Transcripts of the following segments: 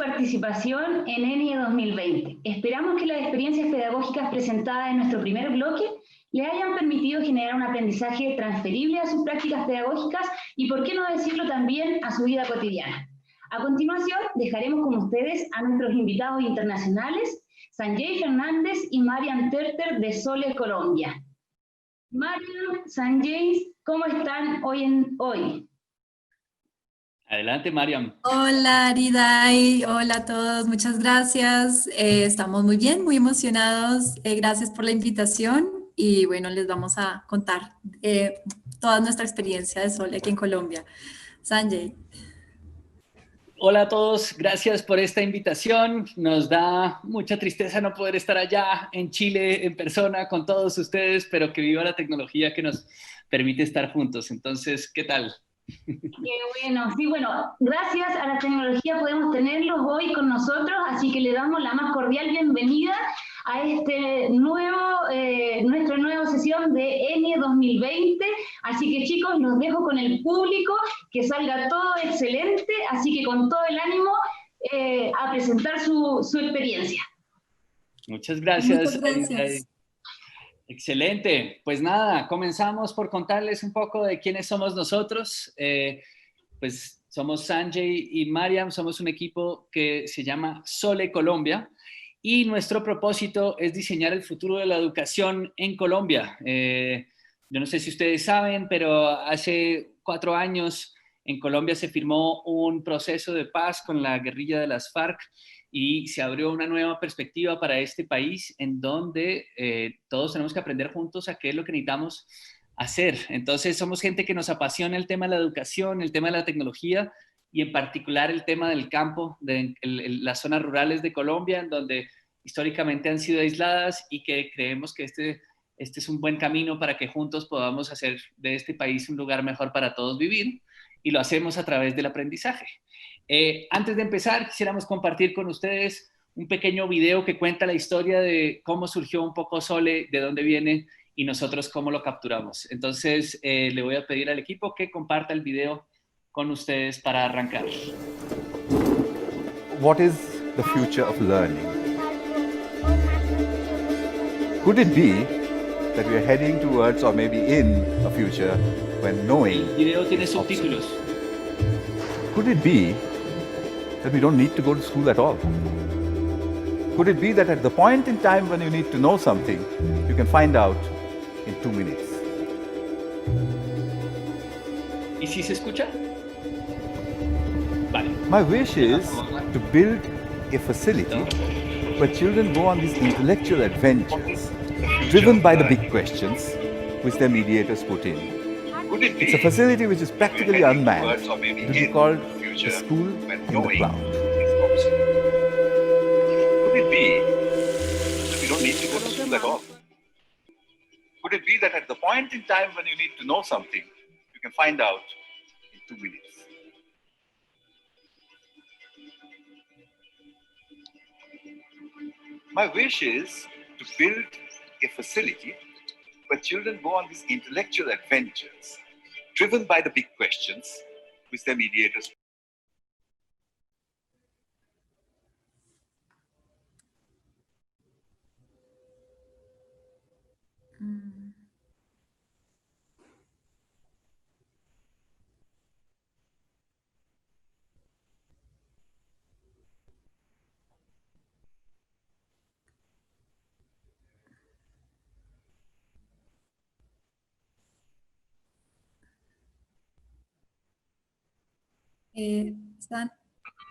participación en ENIE 2020. Esperamos que las experiencias pedagógicas presentadas en nuestro primer bloque le hayan permitido generar un aprendizaje transferible a sus prácticas pedagógicas y, por qué no decirlo, también a su vida cotidiana. A continuación, dejaremos con ustedes a nuestros invitados internacionales, Sanjay Fernández y Mariam Terter de Sole, Colombia. Mariam, Sanjay, ¿cómo están hoy? Adelante, Mariam. Hola, Ariday. Hola a todos. Muchas gracias. Estamos muy bien, muy emocionados. Gracias por la invitación. Y bueno, les vamos a contar toda nuestra experiencia de Sole aquí en Colombia. Sanjay. Hola a todos. Gracias por esta invitación. Nos da mucha tristeza no poder estar allá en Chile en persona con todos ustedes, pero que viva la tecnología que nos permite estar juntos. Entonces, ¿qué tal? Qué bueno, sí, bueno, gracias a la tecnología podemos tenerlos hoy con nosotros, así que le damos la más cordial bienvenida a nuestra nueva sesión de ENIE 2020, así que chicos, los dejo con el público, que salga todo excelente, así que con todo el ánimo a presentar su experiencia. Muchas gracias. Muchas gracias. Excelente. Pues nada, comenzamos por contarles un poco de quiénes somos nosotros. Pues somos Sanjay y Mariam, somos un equipo que se llama Sole Colombia y nuestro propósito es diseñar el futuro de la educación en Colombia. Yo no sé si ustedes saben, pero hace 4 años en Colombia se firmó un proceso de paz con la guerrilla de las FARC y se abrió una nueva perspectiva para este país en donde todos tenemos que aprender juntos a qué es lo que necesitamos hacer. Entonces somos gente que nos apasiona el tema de la educación, el tema de la tecnología y en particular el tema del campo, de las zonas rurales de Colombia, en donde históricamente han sido aisladas y que creemos que este es un buen camino para que juntos podamos hacer de este país un lugar mejor para todos vivir y lo hacemos a través del aprendizaje. Antes de empezar, quisiéramos compartir con ustedes un pequeño video que cuenta la historia de cómo surgió un poco Sole, de dónde viene y nosotros cómo lo capturamos. Entonces, le voy a pedir al equipo que comparta el video con ustedes para arrancar. What is the future of learning? Could it be that we are heading towards or maybe in a future when knowing? El video tiene subtítulos. Could it be that we don't need to go to school at all? Could it be that at the point in time when you need to know something, you can find out in 2 minutes? ¿Y si se escucha? Vale. My wish is to build a facility where children go on these intellectual adventures, driven by the big questions which their mediators put in. It's a facility which is practically unmanned. It will be called the school in the cloud. Could it be that we don't need to go to school at all? Could it be that at the point in time when you need to know something, you can find out in 2 minutes? My wish is to build a facility where children go on these intellectual adventures, driven by the big questions which their mediators.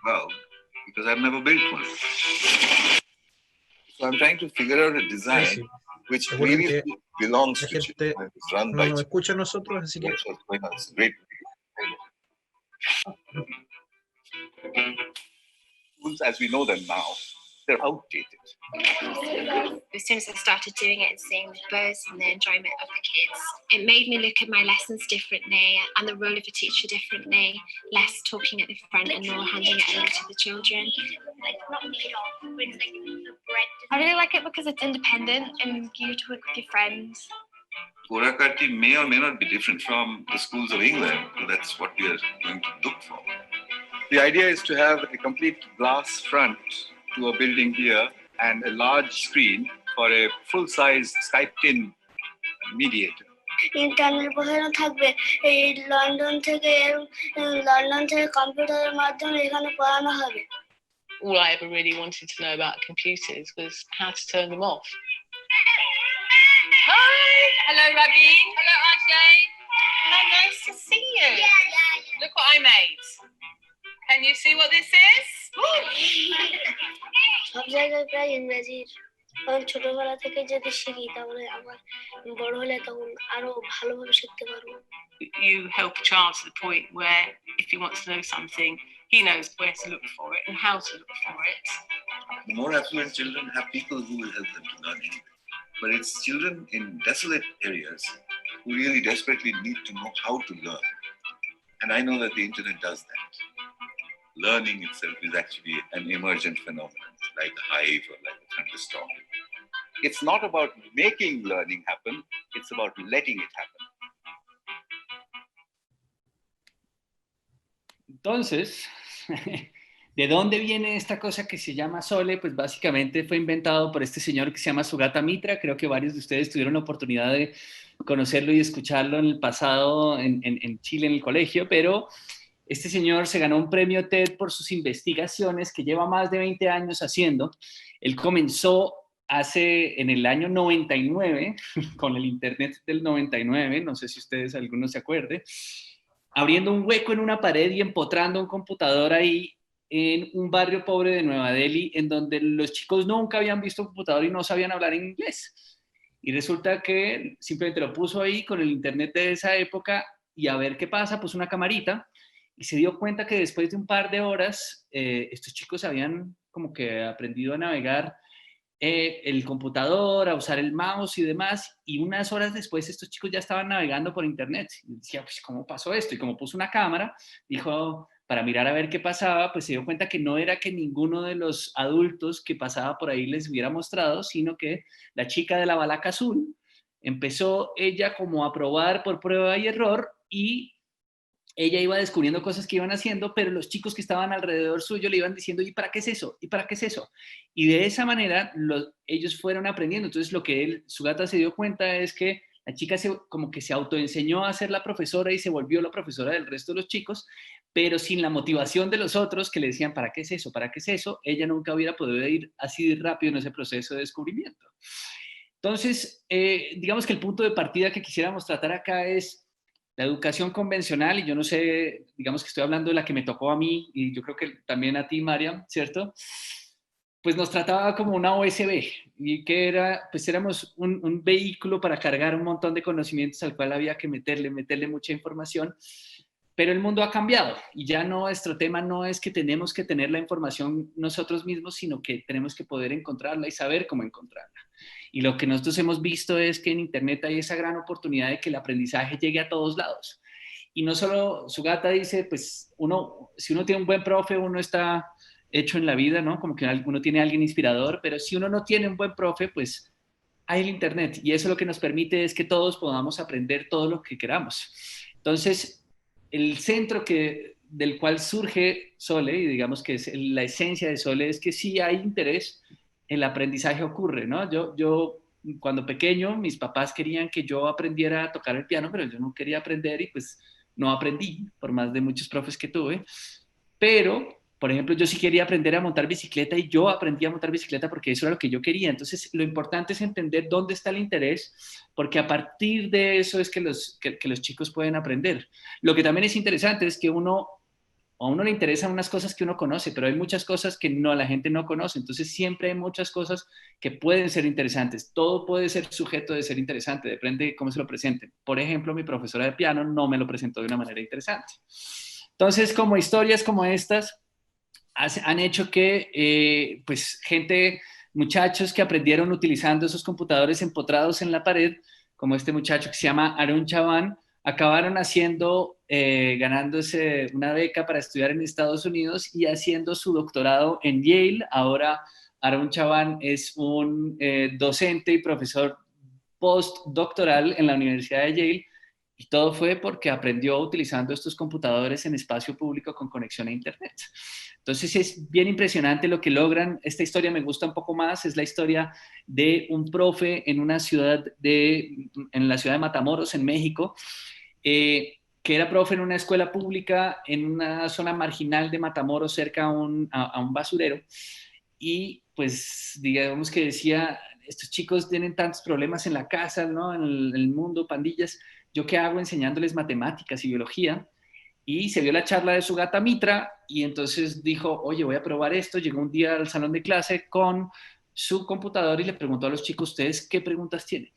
Well, because I've never built one. So I'm trying to figure out a design which really belongs to children, is run by children. Escucha a nosotros, así que That's what's going on. It's great. Schools as we know them now, they're outdated. As soon as I started doing it and seeing the buzz and the enjoyment of the kids, it made me look at my lessons differently and the role of a teacher differently, less talking at the front and more handing it over to the children. I really like it because it's independent and you to work with your friends. Purakarti may or may not be different from the schools of England. That's what we are going to look for. The idea is to have a complete glass front to a building here and a large screen for a full-size Skype-in mediator. Internet বসানো থাকবে এই লন্ডন থেকে কম্পিউটারের মাধ্যমে এখানে পড়ানো হবে All I ever really wanted to know about computers was how to turn them off. Hi! Hello, Rabin. Hello, Ajay. How nice to see you. Look what I made. Can you see what this is? সব জায়গায় প্রায় ইংরেজির কারণ ছোটবেলা থেকে যদি শিখি তাহলে আবার বড় হলে তখন আরো ভালোভাবে শিখতে পারবো You help a child to the point where if he wants to know something, he knows where to look for it and how to look for it. The more affluent children have people who will help them to learn anyway. But it's children in desolate areas who really desperately need to know how to learn. And I know that the internet does that. Learning itself is actually an emergent phenomenon, like a hive or like a thunderstorm. It's not about making learning happen, it's about letting it happen. Entonces, ¿de dónde viene esta cosa que se llama Sole? Pues básicamente fue inventado por este señor que se llama Sugata Mitra. Creo que varios de ustedes tuvieron la oportunidad de conocerlo y escucharlo en el pasado en Chile, en el colegio, pero este señor se ganó un premio TED por sus investigaciones que lleva más de 20 años haciendo. Él comenzó en el año 99, con el Internet del 99, no sé si ustedes algunos se acuerden, abriendo un hueco en una pared y empotrando un computador ahí en un barrio pobre de Nueva Delhi, en donde los chicos nunca habían visto un computador y no sabían hablar en inglés. Y resulta que simplemente lo puso ahí con el Internet de esa época y a ver qué pasa, puso una camarita y se dio cuenta que después de un par de horas estos chicos habían como que aprendido a navegar el computador, a usar el mouse y demás, y unas horas después estos chicos ya estaban navegando por internet. Y decía, pues, ¿cómo pasó esto? Y como puso una cámara, dijo, para mirar a ver qué pasaba, pues se dio cuenta que no era que ninguno de los adultos que pasaba por ahí les hubiera mostrado, sino que la chica de la balaca azul empezó ella como a probar por prueba y error, y ella iba descubriendo cosas que iban haciendo, pero los chicos que estaban alrededor suyo le iban diciendo, ¿y para qué es eso? ¿Y para qué es eso? Y de esa manera ellos fueron aprendiendo. Entonces lo que Sugata se dio cuenta es que la chica como que se autoenseñó a ser la profesora y se volvió la profesora del resto de los chicos, pero sin la motivación de los otros que le decían, ¿para qué es eso? ¿Para qué es eso? Ella nunca hubiera podido ir así de rápido en ese proceso de descubrimiento. Entonces, digamos que el punto de partida que quisiéramos tratar acá es la educación convencional, y yo no sé, digamos que estoy hablando de la que me tocó a mí, y yo creo que también a ti, Mariam, ¿cierto? Pues nos trataba como una USB, y que era, pues éramos un vehículo para cargar un montón de conocimientos al cual había que meterle mucha información, pero el mundo ha cambiado, y ya nuestro tema no es que tenemos que tener la información nosotros mismos, sino que tenemos que poder encontrarla y saber cómo encontrarla. Y lo que nosotros hemos visto es que en Internet hay esa gran oportunidad de que el aprendizaje llegue a todos lados. Y no solo, Sugata dice, pues si uno tiene un buen profe, uno está hecho en la vida, ¿no? Como que uno tiene a alguien inspirador, pero si uno no tiene un buen profe, pues hay el Internet. Y eso lo que nos permite es que todos podamos aprender todo lo que queramos. Entonces, el centro del cual surge Sole, y digamos que es la esencia de Sole, es que sí hay interés, el aprendizaje ocurre, ¿no? Yo cuando pequeño, mis papás querían que yo aprendiera a tocar el piano, pero yo no quería aprender y pues no aprendí, por más de muchos profes que tuve. Pero, por ejemplo, yo sí quería aprender a montar bicicleta y yo aprendí a montar bicicleta porque eso era lo que yo quería. Entonces, lo importante es entender dónde está el interés, porque a partir de eso es que los chicos pueden aprender. Lo que también es interesante es que a uno le interesan unas cosas que uno conoce, pero hay muchas cosas que la gente no conoce. Entonces siempre hay muchas cosas que pueden ser interesantes. Todo puede ser sujeto de ser interesante, depende de cómo se lo presenten. Por ejemplo, mi profesora de piano no me lo presentó de una manera interesante. Entonces, como historias como estas han hecho que pues muchachos que aprendieron utilizando esos computadores empotrados en la pared, como este muchacho que se llama Arun Chavan, acabaron ganándose una beca para estudiar en Estados Unidos y haciendo su doctorado en Yale. Ahora Arun Chavan es un docente y profesor postdoctoral en la Universidad de Yale Y todo fue porque aprendió utilizando estos computadores en espacio público con conexión a Internet. Entonces es bien impresionante lo que logran. Esta historia me gusta un poco más. Es la historia de un profe en una ciudad en la ciudad de Matamoros, en México, que era profe en una escuela pública en una zona marginal de Matamoros, cerca a un basurero. Y pues digamos que decía, estos chicos tienen tantos problemas en la casa, ¿no? En el mundo, pandillas. ¿Yo qué hago enseñándoles matemáticas y biología? Y se vio la charla de su gata Mitra y entonces dijo, oye, voy a probar esto. Llegó un día al salón de clase con su computador y le preguntó a los chicos, ¿ustedes qué preguntas tienen?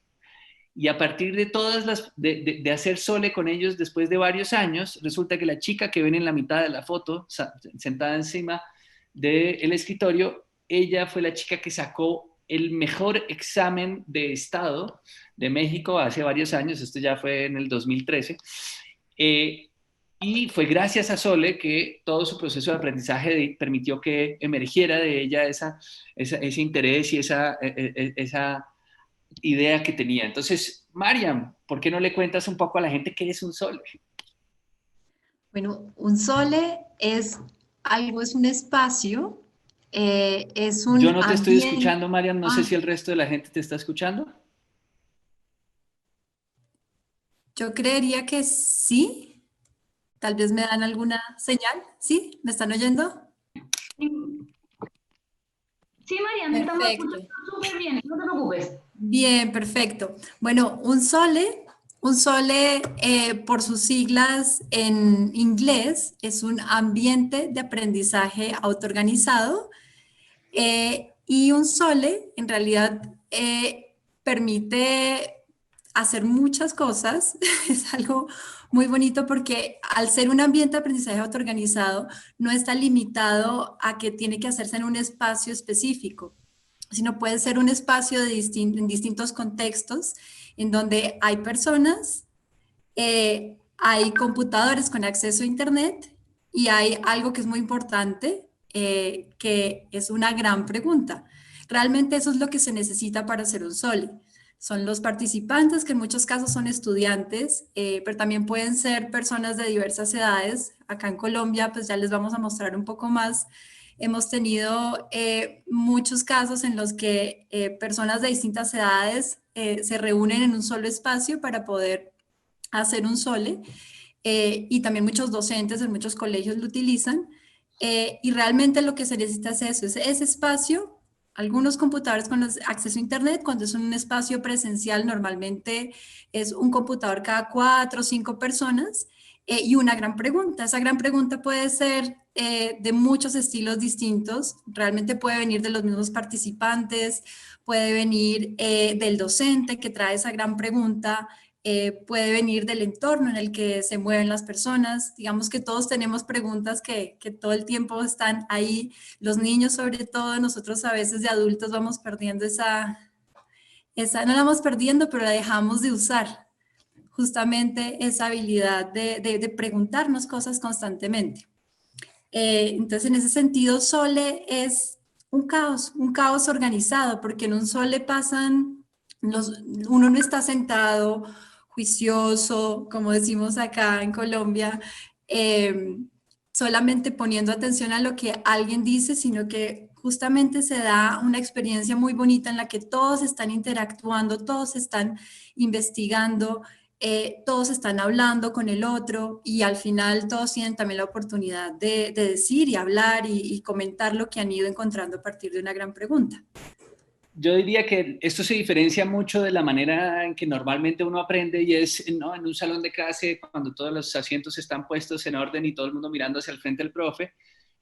Y a partir de todas de hacer sole con ellos después de varios años, resulta que la chica que ven en la mitad de la foto, sentada encima del escritorio, ella fue la chica que sacó el mejor examen de Estado de México hace varios años, esto ya fue en el 2013, y fue gracias a Sole que todo su proceso de aprendizaje permitió que emergiera de ella ese interés y esa idea que tenía. Entonces, Mariam, ¿por qué no le cuentas un poco a la gente qué es un Sole? Bueno, un Sole es un espacio, es un Yo no te estoy ambiente. escuchando, Mariam, no sé si el resto de la gente te está escuchando. Yo creería que sí. Tal vez me dan alguna señal. ¿Sí? ¿Me están oyendo? Sí, Mariam, te estamos Perfecto. escuchando súper bien, no te preocupes. Bien, perfecto. Bueno, un Sole, por sus siglas en inglés, es un ambiente de aprendizaje autoorganizado. Y un Sole, en realidad, permite hacer muchas cosas. Es algo muy bonito porque al ser un ambiente de aprendizaje autoorganizado, no está limitado a que tiene que hacerse en un espacio específico, sino puede ser un espacio en distintos contextos, en donde hay personas, hay computadores con acceso a Internet y hay algo que es muy importante, que es una gran pregunta. Realmente eso es lo que se necesita para hacer un Sole. Son los participantes, que en muchos casos son estudiantes, pero también pueden ser personas de diversas edades. Acá en Colombia, pues ya les vamos a mostrar un poco más. Hemos tenido muchos casos en los que personas de distintas edades se reúnen en un solo espacio para poder hacer un Sole, y también muchos docentes en muchos colegios lo utilizan, y realmente lo que se necesita es eso, es ese espacio. Algunos computadores con acceso a Internet, cuando es un espacio presencial, normalmente es un computador cada 4 o 5 personas, y una gran pregunta. Esa gran pregunta puede ser de muchos estilos distintos. Realmente puede venir de los mismos participantes, puede venir del docente que trae esa gran pregunta, puede venir del entorno en el que se mueven las personas. Digamos que todos tenemos preguntas que todo el tiempo están ahí. Los niños, sobre todo, nosotros a veces de adultos vamos perdiendo no la vamos perdiendo, pero la dejamos de usar. Justamente esa habilidad de preguntarnos cosas constantemente. Entonces, en ese sentido, Sole es un caos organizado, porque en un Sole pasan, uno no está sentado, juicioso, como decimos acá en Colombia, solamente poniendo atención a lo que alguien dice, sino que justamente se da una experiencia muy bonita en la que todos están interactuando, todos están investigando, todos están hablando con el otro, y al final todos tienen también la oportunidad de decir y hablar y comentar lo que han ido encontrando a partir de una gran pregunta. Yo diría que esto se diferencia mucho de la manera en que normalmente uno aprende, y es, ¿no?, en un salón de clase, cuando todos los asientos están puestos en orden y todo el mundo mirando hacia el frente del profe.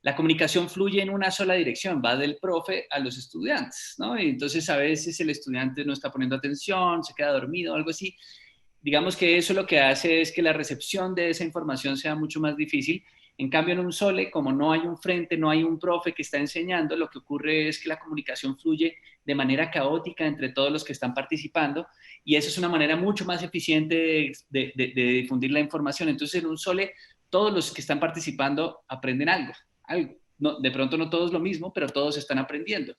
La comunicación fluye en una sola dirección, va del profe a los estudiantes, ¿no? Y entonces a veces el estudiante no está poniendo atención, se queda dormido o algo así. Digamos que eso lo que hace es que la recepción de esa información sea mucho más difícil. En cambio, en un Sole, como no hay un frente, no hay un profe que está enseñando, lo que ocurre es que la comunicación fluye de manera caótica entre todos los que están participando, y eso es una manera mucho más eficiente de difundir la información. Entonces, en un Sole, todos los que están participando aprenden algo. No, de pronto no todos lo mismo, pero todos están aprendiendo.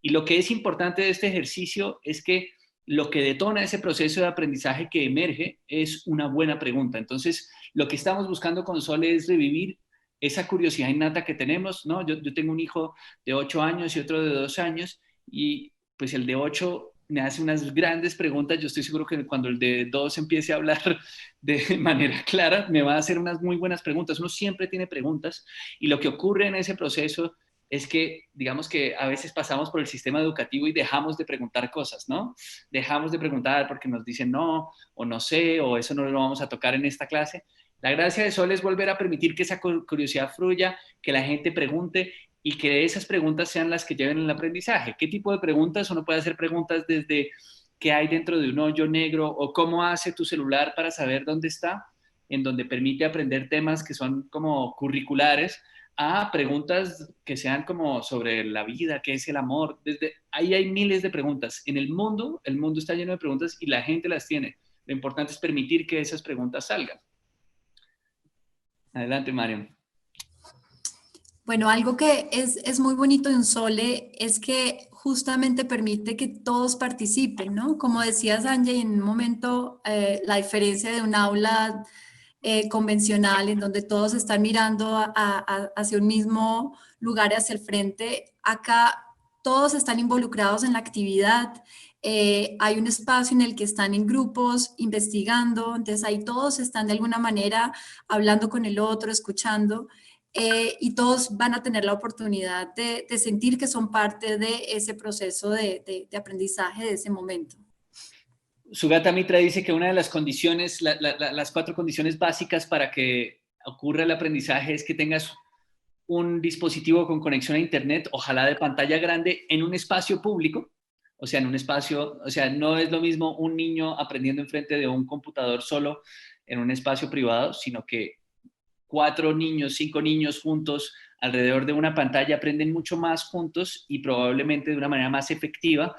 Y lo que es importante de este ejercicio es que lo que detona ese proceso de aprendizaje que emerge es una buena pregunta. Entonces, lo que estamos buscando con Sole es revivir esa curiosidad innata que tenemos, ¿no? Yo tengo un hijo de 8 años y otro de 2 años, y pues el de 8 me hace unas grandes preguntas. Yo estoy seguro que cuando el de 2 empiece a hablar de manera clara, me va a hacer unas muy buenas preguntas. Uno siempre tiene preguntas, y lo que ocurre en ese proceso es que, digamos que a veces pasamos por el sistema educativo y dejamos de preguntar cosas, ¿no? Dejamos de preguntar porque nos dicen no, o no sé, o eso no lo vamos a tocar en esta clase. La gracia de Sol es volver a permitir que esa curiosidad fluya, que la gente pregunte y que esas preguntas sean las que lleven el aprendizaje. ¿Qué tipo de preguntas? Uno puede hacer preguntas desde qué hay dentro de un hoyo negro, o cómo hace tu celular para saber dónde está, en donde permite aprender temas que son como curriculares, a preguntas que sean como sobre la vida, qué es el amor. Desde ahí hay miles de preguntas. En el mundo está lleno de preguntas y la gente las tiene. Lo importante es permitir que esas preguntas salgan. Adelante, Mariam. Bueno, algo que es muy bonito de un Sole es que justamente permite que todos participen, ¿no? Como decía Sanjay, en un momento la diferencia de un aula convencional en donde todos están mirando hacia un mismo lugar, hacia el frente, acá todos están involucrados en la actividad. Hay un espacio en el que están en grupos investigando, entonces ahí todos están de alguna manera hablando con el otro, escuchando, y todos van a tener la oportunidad de sentir que son parte de ese proceso de aprendizaje de ese momento. Sugata Mitra dice que una de las condiciones, las 4 condiciones básicas para que ocurra el aprendizaje es que tengas un dispositivo con conexión a internet, ojalá de pantalla grande, en un espacio público. O sea, en un espacio, o sea, no es lo mismo un niño aprendiendo enfrente de un computador solo en un espacio privado, sino que 4 niños, 5 niños juntos alrededor de una pantalla aprenden mucho más juntos y probablemente de una manera más efectiva.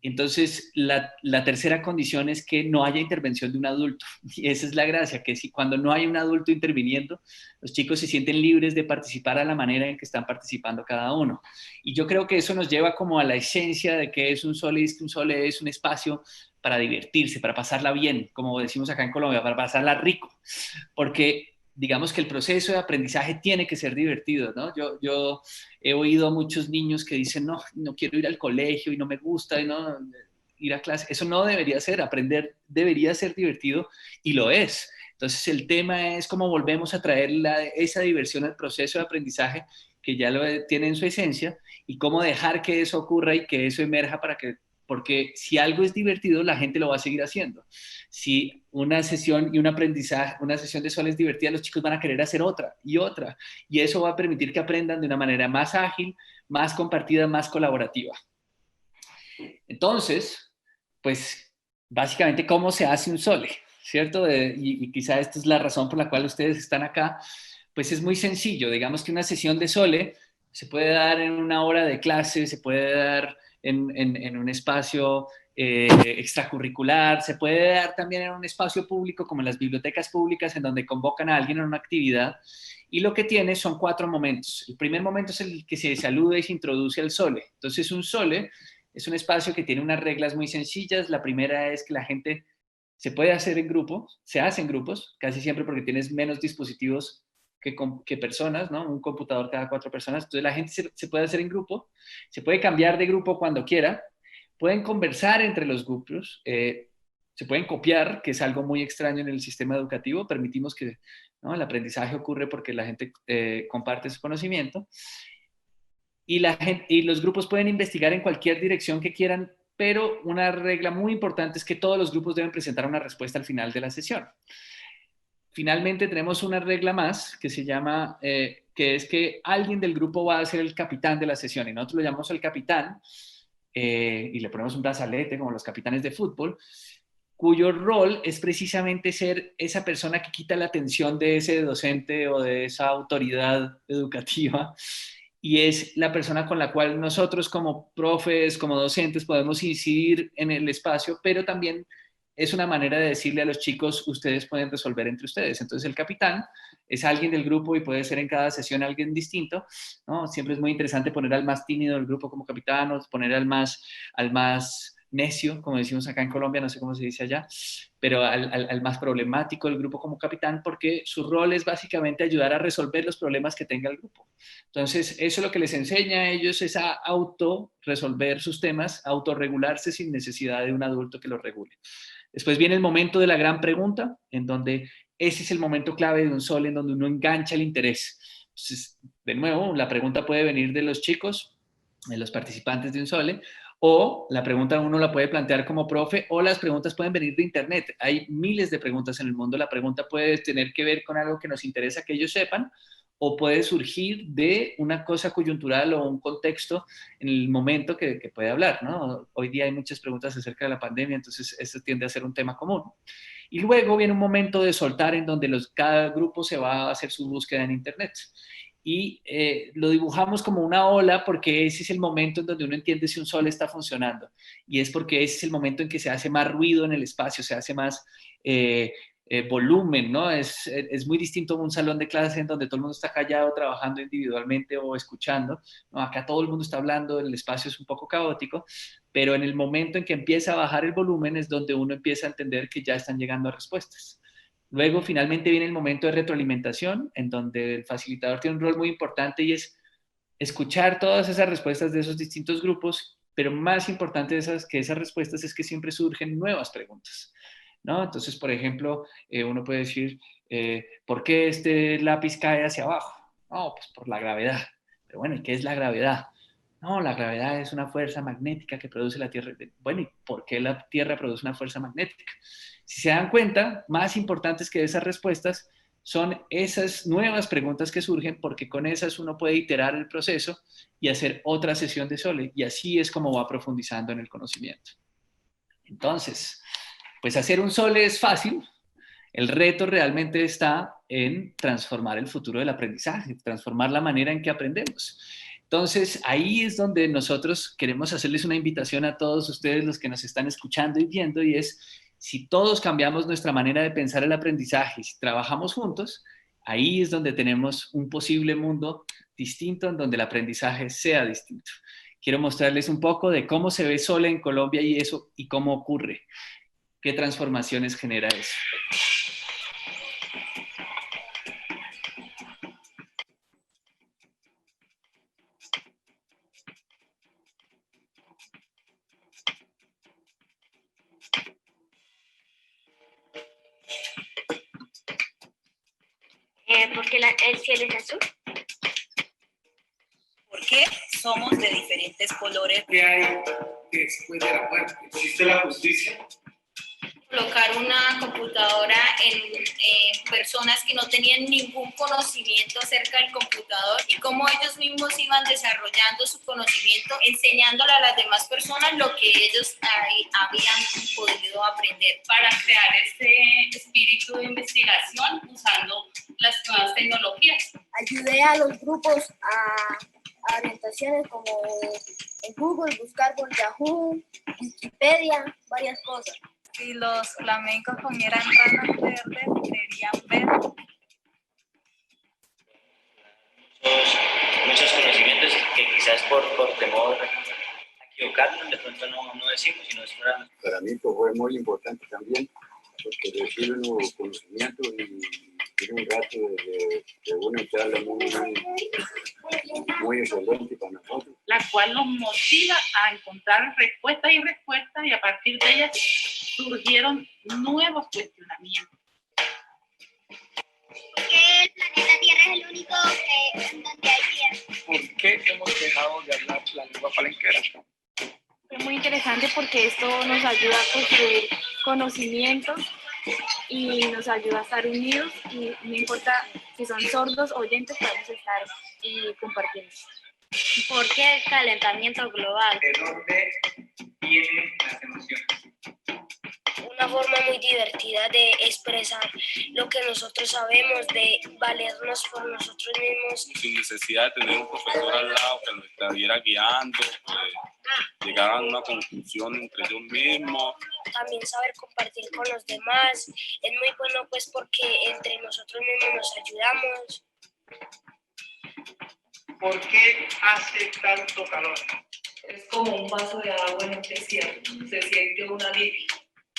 Entonces, la tercera condición es que no haya intervención de un adulto. Y esa es la gracia, que si cuando no hay un adulto interviniendo, los chicos se sienten libres de participar a la manera en que están participando cada uno. Y yo creo que eso nos lleva como a la esencia de que es un Sole, es que un Sole es un espacio para divertirse, para pasarla bien, como decimos acá en Colombia, para pasarla rico. Porque digamos que el proceso de aprendizaje tiene que ser divertido, ¿no? Yo he oído a muchos niños que dicen, no quiero ir al colegio y no me gusta y no ir a clase. Eso no debería ser, aprender debería ser divertido y lo es. Entonces el tema es cómo volvemos a traer esa diversión al proceso de aprendizaje que ya lo tiene en su esencia, y cómo dejar que eso ocurra y que eso emerja porque si algo es divertido, la gente lo va a seguir haciendo. Si una sesión y un aprendizaje, una sesión de Sol es divertida, los chicos van a querer hacer otra y otra. Y eso va a permitir que aprendan de una manera más ágil, más compartida, más colaborativa. Entonces, pues, básicamente, ¿cómo se hace un Sole? ¿Cierto? Y quizá esta es la razón por la cual ustedes están acá. Pues es muy sencillo. Digamos que una sesión de Sole se puede dar en una hora de clase, se puede dar en un espacio extracurricular, se puede dar también en un espacio público como en las bibliotecas públicas, en donde convocan a alguien a una actividad, y lo que tiene son 4 momentos. El primer momento es el que se saluda y se introduce al Sole. Entonces un Sole es un espacio que tiene unas reglas muy sencillas. La primera es que la gente se puede hacer en grupo, se hace en grupos, casi siempre porque tienes menos dispositivos que personas, ¿no? Un computador cada 4 personas. Entonces la gente se puede hacer en grupo, se puede cambiar de grupo cuando quiera, pueden conversar entre los grupos, se pueden copiar, que es algo muy extraño en el sistema educativo. Permitimos que, ¿no?, el aprendizaje ocurre porque la gente comparte su conocimiento, y los grupos pueden investigar en cualquier dirección que quieran, pero una regla muy importante es que todos los grupos deben presentar una respuesta al final de la sesión. Finalmente tenemos una regla más que se llama, que es que alguien del grupo va a ser el capitán de la sesión, y nosotros lo llamamos el capitán, y le ponemos un brazalete como los capitanes de fútbol, cuyo rol es precisamente ser esa persona que quita la atención de ese docente o de esa autoridad educativa, y es la persona con la cual nosotros como profes, como docentes, podemos incidir en el espacio, pero también es una manera de decirle a los chicos, ustedes pueden resolver entre ustedes. Entonces el capitán es alguien del grupo y puede ser en cada sesión alguien distinto, ¿no? Siempre es muy interesante poner al más tímido del grupo como capitán, o poner al más necio, como decimos acá en Colombia, no sé cómo se dice allá, pero al más problemático del grupo como capitán, porque su rol es básicamente ayudar a resolver los problemas que tenga el grupo. Entonces, eso es lo que les enseña a ellos, es a resolver sus temas, autorregularse sin necesidad de un adulto que los regule. Después viene el momento de la gran pregunta, en donde ese es el momento clave de un Sole, en donde uno engancha el interés. Entonces, de nuevo, la pregunta puede venir de los chicos, de los participantes de un Sole, o la pregunta uno la puede plantear como profe, o las preguntas pueden venir de internet. Hay miles de preguntas en el mundo. La pregunta puede tener que ver con algo que nos interesa que ellos sepan, o puede surgir de una cosa coyuntural o un contexto en el momento que puede hablar, ¿no? Hoy día hay muchas preguntas acerca de la pandemia, entonces eso tiende a ser un tema común. Y luego viene un momento de soltar en donde cada grupo se va a hacer su búsqueda en internet. Y lo dibujamos como una ola porque ese es el momento en donde uno entiende si un Sole está funcionando. Y es porque ese es el momento en que se hace más ruido en el espacio, se hace más volumen, ¿no? Es muy distinto a un salón de clases en donde todo el mundo está callado, trabajando individualmente o escuchando, ¿no? Acá todo el mundo está hablando, el espacio es un poco caótico, pero en el momento en que empieza a bajar el volumen es donde uno empieza a entender que ya están llegando a respuestas. Luego, finalmente, viene el momento de retroalimentación, en donde el facilitador tiene un rol muy importante y es escuchar todas esas respuestas de esos distintos grupos, pero más importante que esas respuestas es que siempre surgen nuevas preguntas, ¿no? Entonces, por ejemplo, uno puede decir, ¿por qué este lápiz cae hacia abajo? No, pues por la gravedad. Pero bueno, ¿y qué es la gravedad? No, la gravedad es una fuerza magnética que produce la Tierra. Bueno, ¿y por qué la Tierra produce una fuerza magnética? Si se dan cuenta, más importantes que esas respuestas son esas nuevas preguntas que surgen, porque con esas uno puede iterar el proceso y hacer otra sesión de Sole, y así es como va profundizando en el conocimiento. Entonces, pues hacer un Sole es fácil. El reto realmente está en transformar el futuro del aprendizaje, transformar la manera en que aprendemos. Entonces, ahí es donde nosotros queremos hacerles una invitación a todos ustedes, los que nos están escuchando y viendo, y es, si todos cambiamos nuestra manera de pensar el aprendizaje y si trabajamos juntos, ahí es donde tenemos un posible mundo distinto, en donde el aprendizaje sea distinto. Quiero mostrarles un poco de cómo se ve Sole en Colombia y eso, y cómo ocurre. ¿Qué transformaciones genera eso? ¿Por qué el cielo es azul? Porque somos de diferentes colores. ¿Qué hay después de la muerte? ¿Existe la justicia? Colocar una computadora en personas que no tenían ningún conocimiento acerca del computador y cómo ellos mismos iban desarrollando su conocimiento, enseñándole a las demás personas lo que ellos habían podido aprender. Para crear este espíritu de investigación usando las nuevas tecnologías. Ayudé a los grupos a orientaciones como en Google, buscar por Yahoo, Wikipedia, varias cosas. Si los flamencos comieran ranas verdes, deberían ver. Muchos conocimientos que quizás por temor a equivocarnos de pronto no decimos, sino es para... Para mí pues, fue muy importante también, porque recibe un nuevo conocimiento y tiene un rato de una charla muy excelente para nosotros. La cual nos motiva a encontrar respuestas y a partir de ellas surgieron nuevos cuestionamientos. ¿Por qué el planeta Tierra es el único en donde hay vida? ¿Por qué hemos dejado de hablar la lengua palenquera? Es muy interesante porque esto nos ayuda a construir conocimientos y nos ayuda a estar unidos y no importa si son sordos o oyentes, podemos estar compartiendo. ¿Por qué el calentamiento global? ¿De dónde vienen las emociones? Una forma muy divertida de expresar lo que nosotros sabemos, de valernos por nosotros mismos. Sin necesidad de tener un profesor al lado que nos estuviera guiando, llegar a una conclusión entre ellos mismos. También saber compartir con los demás. Es muy bueno pues porque entre nosotros mismos nos ayudamos. ¿Por qué hace tanto calor? Es como un vaso de agua en el desierto, se siente un alivio.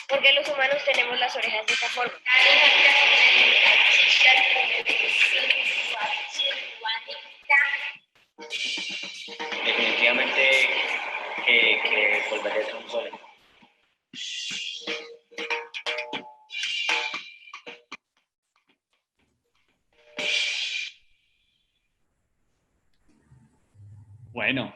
Porque los humanos tenemos las orejas de esta forma. Definitivamente que volvería a ser un sole. Bueno,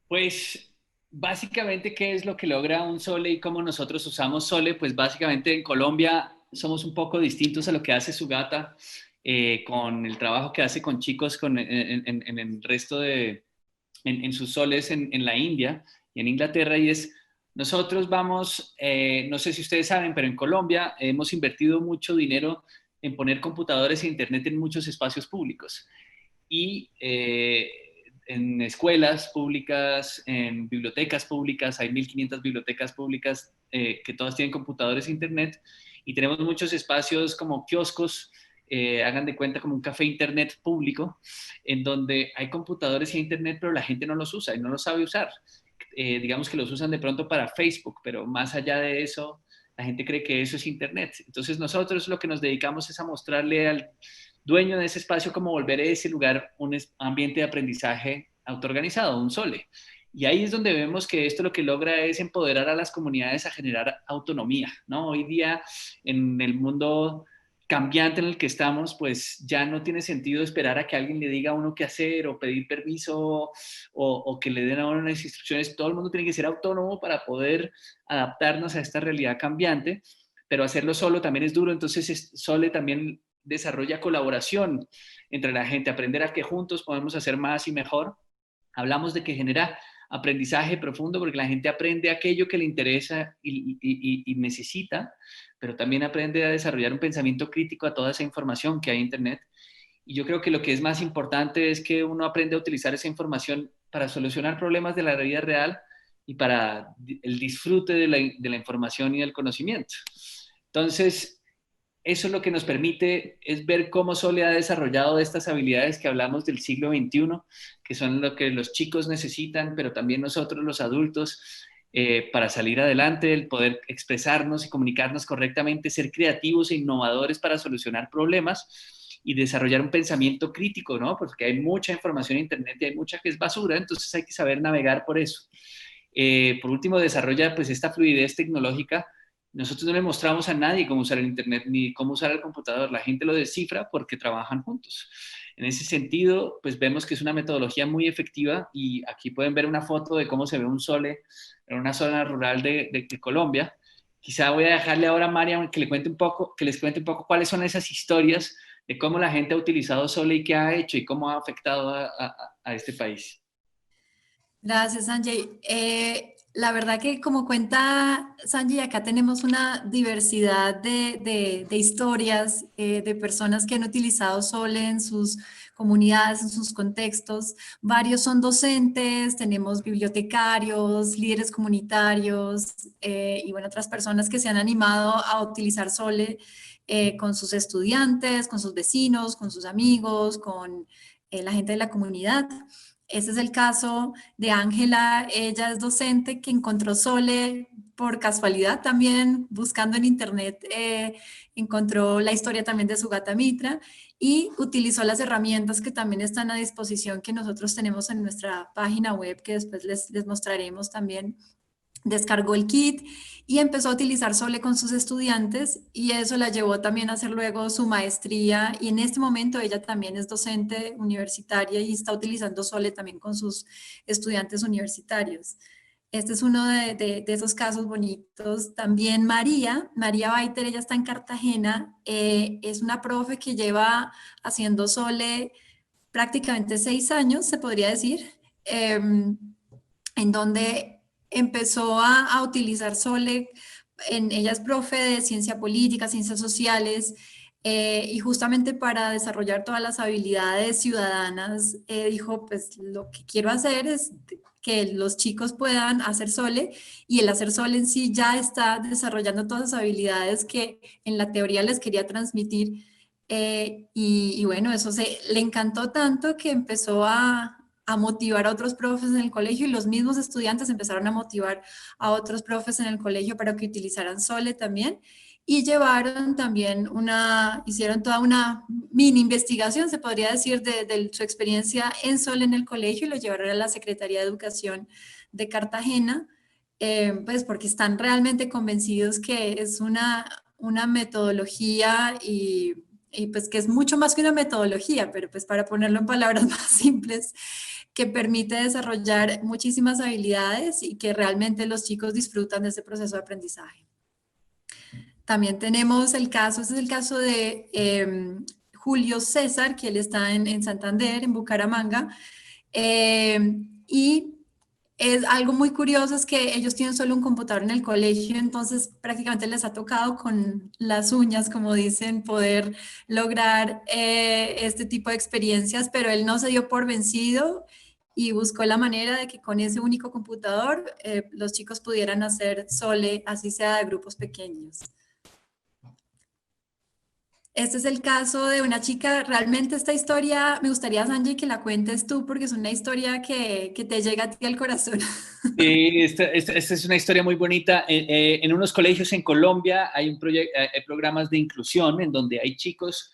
pues básicamente, ¿qué es lo que logra un sole y cómo nosotros usamos sole? Pues básicamente en Colombia somos un poco distintos a lo que hace Sugata con el trabajo que hace con chicos en el resto de, en sus soles en la India y en Inglaterra, y es, nosotros vamos, no sé si ustedes saben, pero en Colombia hemos invertido mucho dinero en poner computadores e internet en muchos espacios públicos. Y en escuelas públicas, en bibliotecas públicas, hay 1.500 bibliotecas públicas que todas tienen computadores e internet, y tenemos muchos espacios como kioscos, hagan de cuenta como un café internet público, en donde hay computadores e internet, pero la gente no los usa y no los sabe usar. Digamos que los usan de pronto para Facebook, pero más allá de eso, la gente cree que eso es internet. Entonces nosotros lo que nos dedicamos es a mostrarle al dueño de ese espacio cómo volver a ese lugar un ambiente de aprendizaje autoorganizado, un sole. Y ahí es donde vemos que esto lo que logra es empoderar a las comunidades a generar autonomía, ¿no? Hoy día, en el mundo cambiante en el que estamos, pues ya no tiene sentido esperar a que alguien le diga a uno qué hacer o pedir permiso o que le den a uno unas instrucciones. Todo el mundo tiene que ser autónomo para poder adaptarnos a esta realidad cambiante, pero hacerlo solo también es duro. Entonces Sole también desarrolla colaboración entre la gente, aprender a que juntos podemos hacer más y mejor. Hablamos de que genera aprendizaje profundo porque la gente aprende aquello que le interesa y necesita, pero también aprende a desarrollar un pensamiento crítico a toda esa información que hay en Internet. Y yo creo que lo que es más importante es que uno aprende a utilizar esa información para solucionar problemas de la vida real y para el disfrute de la información y del conocimiento. Entonces, eso es lo que nos permite es ver cómo Sole ha desarrollado estas habilidades que hablamos del siglo XXI, que son lo que los chicos necesitan, pero también nosotros los adultos, para salir adelante, el poder expresarnos y comunicarnos correctamente, ser creativos e innovadores para solucionar problemas y desarrollar un pensamiento crítico, ¿no? Porque hay mucha información en Internet y hay mucha que es basura, entonces hay que saber navegar por eso. Por último, desarrolla pues esta fluidez tecnológica. Nosotros no le mostramos a nadie cómo usar el Internet ni cómo usar el computador. La gente lo descifra porque trabajan juntos. En ese sentido, pues vemos que es una metodología muy efectiva y aquí pueden ver una foto de cómo se ve un sole en una zona rural de Colombia. Quizá voy a dejarle ahora a Mariam que les cuente un poco cuáles son esas historias de cómo la gente ha utilizado Sole y qué ha hecho y cómo ha afectado a este país. Gracias, Sanjay. La verdad que como cuenta Sanjay, acá tenemos una diversidad de historias de personas que han utilizado Sole en sus comunidades, en sus contextos. Varios son docentes, tenemos bibliotecarios, líderes comunitarios y bueno, otras personas que se han animado a utilizar Sole con sus estudiantes, con sus vecinos, con sus amigos, con la gente de la comunidad. Ese es el caso de Ángela. Ella es docente que encontró Sole por casualidad también, buscando en internet, encontró la historia también de Sugata Mitra y utilizó las herramientas que también están a disposición que nosotros tenemos en nuestra página web, que después les mostraremos también. Descargó el kit y empezó a utilizar Sole con sus estudiantes y eso la llevó también a hacer luego su maestría y en este momento ella también es docente universitaria y está utilizando Sole también con sus estudiantes universitarios. Este es uno de esos casos bonitos. También María Baiter, ella está en Cartagena, es una profe que lleva haciendo Sole prácticamente 6 años, se podría decir, en donde empezó a utilizar Sole, ella es profe de ciencia política, ciencias sociales, y justamente para desarrollar todas las habilidades ciudadanas, dijo, pues lo que quiero hacer es que los chicos puedan hacer Sole, y el hacer Sole en sí ya está desarrollando todas las habilidades que en la teoría les quería transmitir, y bueno, eso le encantó tanto que empezó a a motivar a otros profes en el colegio y los mismos estudiantes empezaron a motivar a otros profes en el colegio para que utilizaran Sole también. Y llevaron también hicieron toda una mini investigación, se podría decir, de su experiencia en Sole en el colegio y lo llevaron a la Secretaría de Educación de Cartagena, pues porque están realmente convencidos que es una metodología y pues que es mucho más que una metodología, pero pues para ponerlo en palabras más simples, que permite desarrollar muchísimas habilidades y que realmente los chicos disfrutan de ese proceso de aprendizaje. También tenemos el caso, este es el caso de Julio César, que él está en Santander, en Bucaramanga, y es algo muy curioso es que ellos tienen solo un computador en el colegio, entonces prácticamente les ha tocado con las uñas, como dicen, poder lograr este tipo de experiencias, pero él no se dio por vencido y buscó la manera de que con ese único computador los chicos pudieran hacer Sole, así sea de grupos pequeños. Este es el caso de una chica, realmente esta historia, me gustaría, Sanjay, que la cuentes tú, porque es una historia que te llega a ti al corazón. Sí, esta es una historia muy bonita. En unos colegios en Colombia hay programas de inclusión en donde hay chicos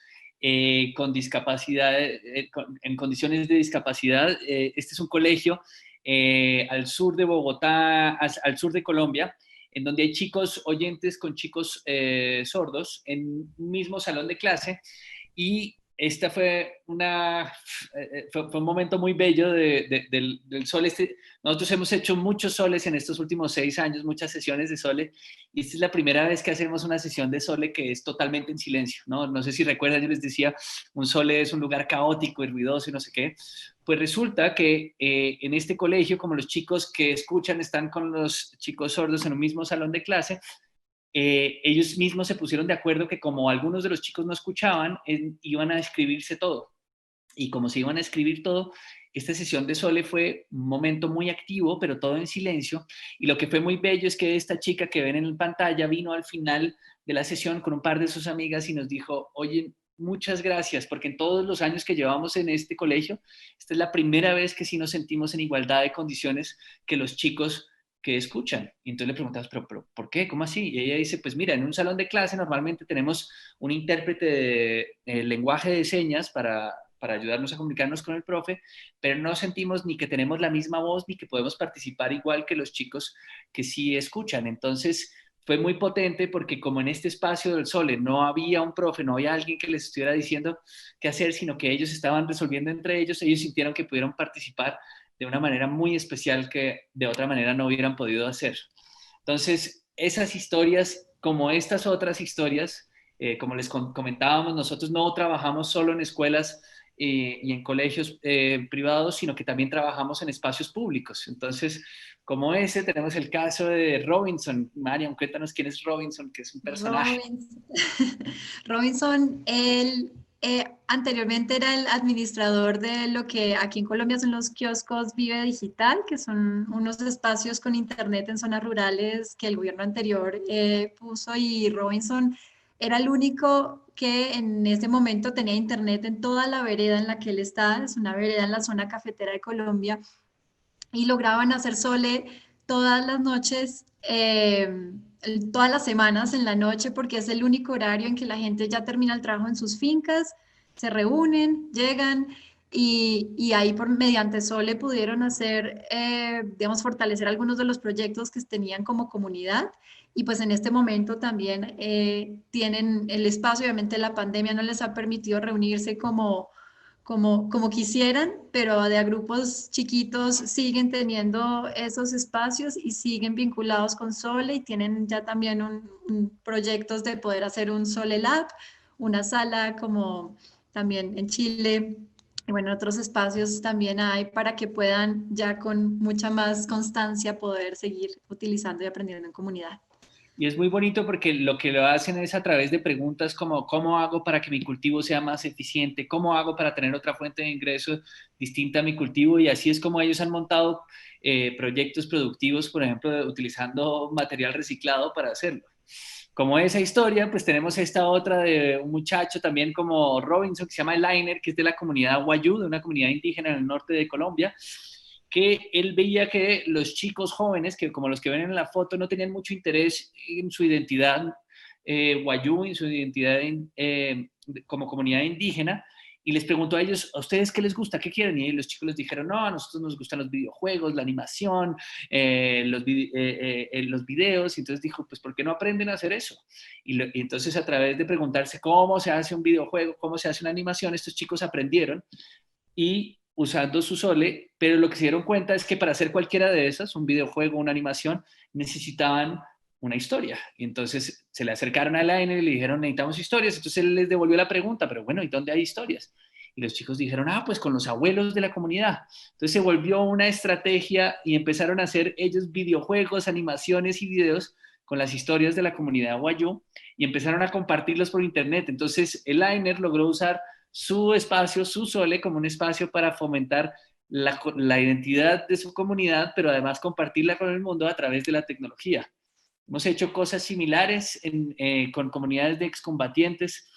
con discapacidad, en condiciones de discapacidad. Este es un colegio al sur de Bogotá, al sur de Colombia, en donde hay chicos oyentes con chicos sordos en un mismo salón de clase, y esta fue un momento muy bello del Sole. Nosotros hemos hecho muchos Soles en estos últimos 6 años, muchas sesiones de Sole, y esta es la primera vez que hacemos una sesión de Sole que es totalmente en silencio, ¿no? No sé si recuerdan, yo les decía, un Sole es un lugar caótico y ruidoso y no sé qué. Pues resulta que en este colegio, como los chicos que escuchan están con los chicos sordos en un mismo salón de clase, ellos mismos se pusieron de acuerdo que como algunos de los chicos no escuchaban, iban a escribirse todo. Y como se iban a escribir todo, esta sesión de Sole fue un momento muy activo, pero todo en silencio. Y lo que fue muy bello es que esta chica que ven en pantalla vino al final de la sesión con un par de sus amigas y nos dijo, oye, muchas gracias, porque en todos los años que llevamos en este colegio, esta es la primera vez que sí nos sentimos en igualdad de condiciones que los chicos que escuchan. Y entonces le preguntamos, ¿pero por qué? ¿Cómo así? Y ella dice, pues mira, en un salón de clase normalmente tenemos un intérprete de lenguaje de señas para ayudarnos a comunicarnos con el profe, pero no sentimos ni que tenemos la misma voz ni que podemos participar igual que los chicos que sí escuchan. Entonces fue muy potente porque como en este espacio del Sole no había un profe, no había alguien que les estuviera diciendo qué hacer, sino que ellos estaban resolviendo entre ellos, ellos sintieron que pudieron participar de una manera muy especial que de otra manera no hubieran podido hacer. Entonces, esas historias, como estas otras historias, como les comentábamos, nosotros no trabajamos solo en escuelas y en colegios privados, sino que también trabajamos en espacios públicos. Entonces, como ese, tenemos el caso de Robinson. Mariam, cuéntanos quién es Robinson, que es un personaje. Robinson, él anteriormente era el administrador de lo que aquí en Colombia son los kioscos Vive Digital, que son unos espacios con internet en zonas rurales que el gobierno anterior puso, y Robinson era el único que en ese momento tenía internet en toda la vereda en la que él está, es una vereda en la zona cafetera de Colombia, y lograban hacer Sole todas las noches, todas las semanas en la noche, porque es el único horario en que la gente ya termina el trabajo en sus fincas, se reúnen, llegan, y ahí mediante Sole pudieron hacer, digamos, fortalecer algunos de los proyectos que tenían como comunidad. Y pues en este momento también tienen el espacio. Obviamente la pandemia no les ha permitido reunirse como quisieran, pero de a grupos chiquitos siguen teniendo esos espacios y siguen vinculados con Sole, y tienen ya también proyectos de poder hacer un Sole Lab, una sala como también en Chile. Y bueno, otros espacios también hay para que puedan ya con mucha más constancia poder seguir utilizando y aprendiendo en comunidad. Y es muy bonito porque lo que lo hacen es a través de preguntas como ¿cómo hago para que mi cultivo sea más eficiente? ¿Cómo hago para tener otra fuente de ingreso distinta a mi cultivo? Y así es como ellos han montado proyectos productivos, por ejemplo, utilizando material reciclado para hacerlo. Como esa historia, pues tenemos esta otra de un muchacho también como Robinson, que se llama Elainer, que es de la comunidad Wayuu, de una comunidad indígena en el norte de Colombia, que él veía que los chicos jóvenes, que como los que ven en la foto, no tenían mucho interés en su identidad Wayuu, en su identidad como comunidad indígena, y les preguntó a ellos, ¿a ustedes qué les gusta? ¿Qué quieren? Y los chicos les dijeron, no, a nosotros nos gustan los videojuegos, la animación, los videos. Y entonces dijo, pues, ¿por qué no aprenden a hacer eso? Y entonces a través de preguntarse cómo se hace un videojuego, cómo se hace una animación, estos chicos aprendieron y usando su Sole, pero lo que se dieron cuenta es que para hacer cualquiera de esas, un videojuego, una animación, necesitaban una historia. Y entonces se le acercaron a Elainer y le dijeron, necesitamos historias. Entonces él les devolvió la pregunta, pero bueno, ¿y dónde hay historias? Y los chicos dijeron, pues con los abuelos de la comunidad. Entonces se volvió una estrategia y empezaron a hacer ellos videojuegos, animaciones y videos con las historias de la comunidad Wayuu y empezaron a compartirlos por internet. Entonces Elainer logró usar su espacio, su Sole, como un espacio para fomentar la identidad de su comunidad, pero además compartirla con el mundo a través de la tecnología. Hemos hecho cosas similares con comunidades de excombatientes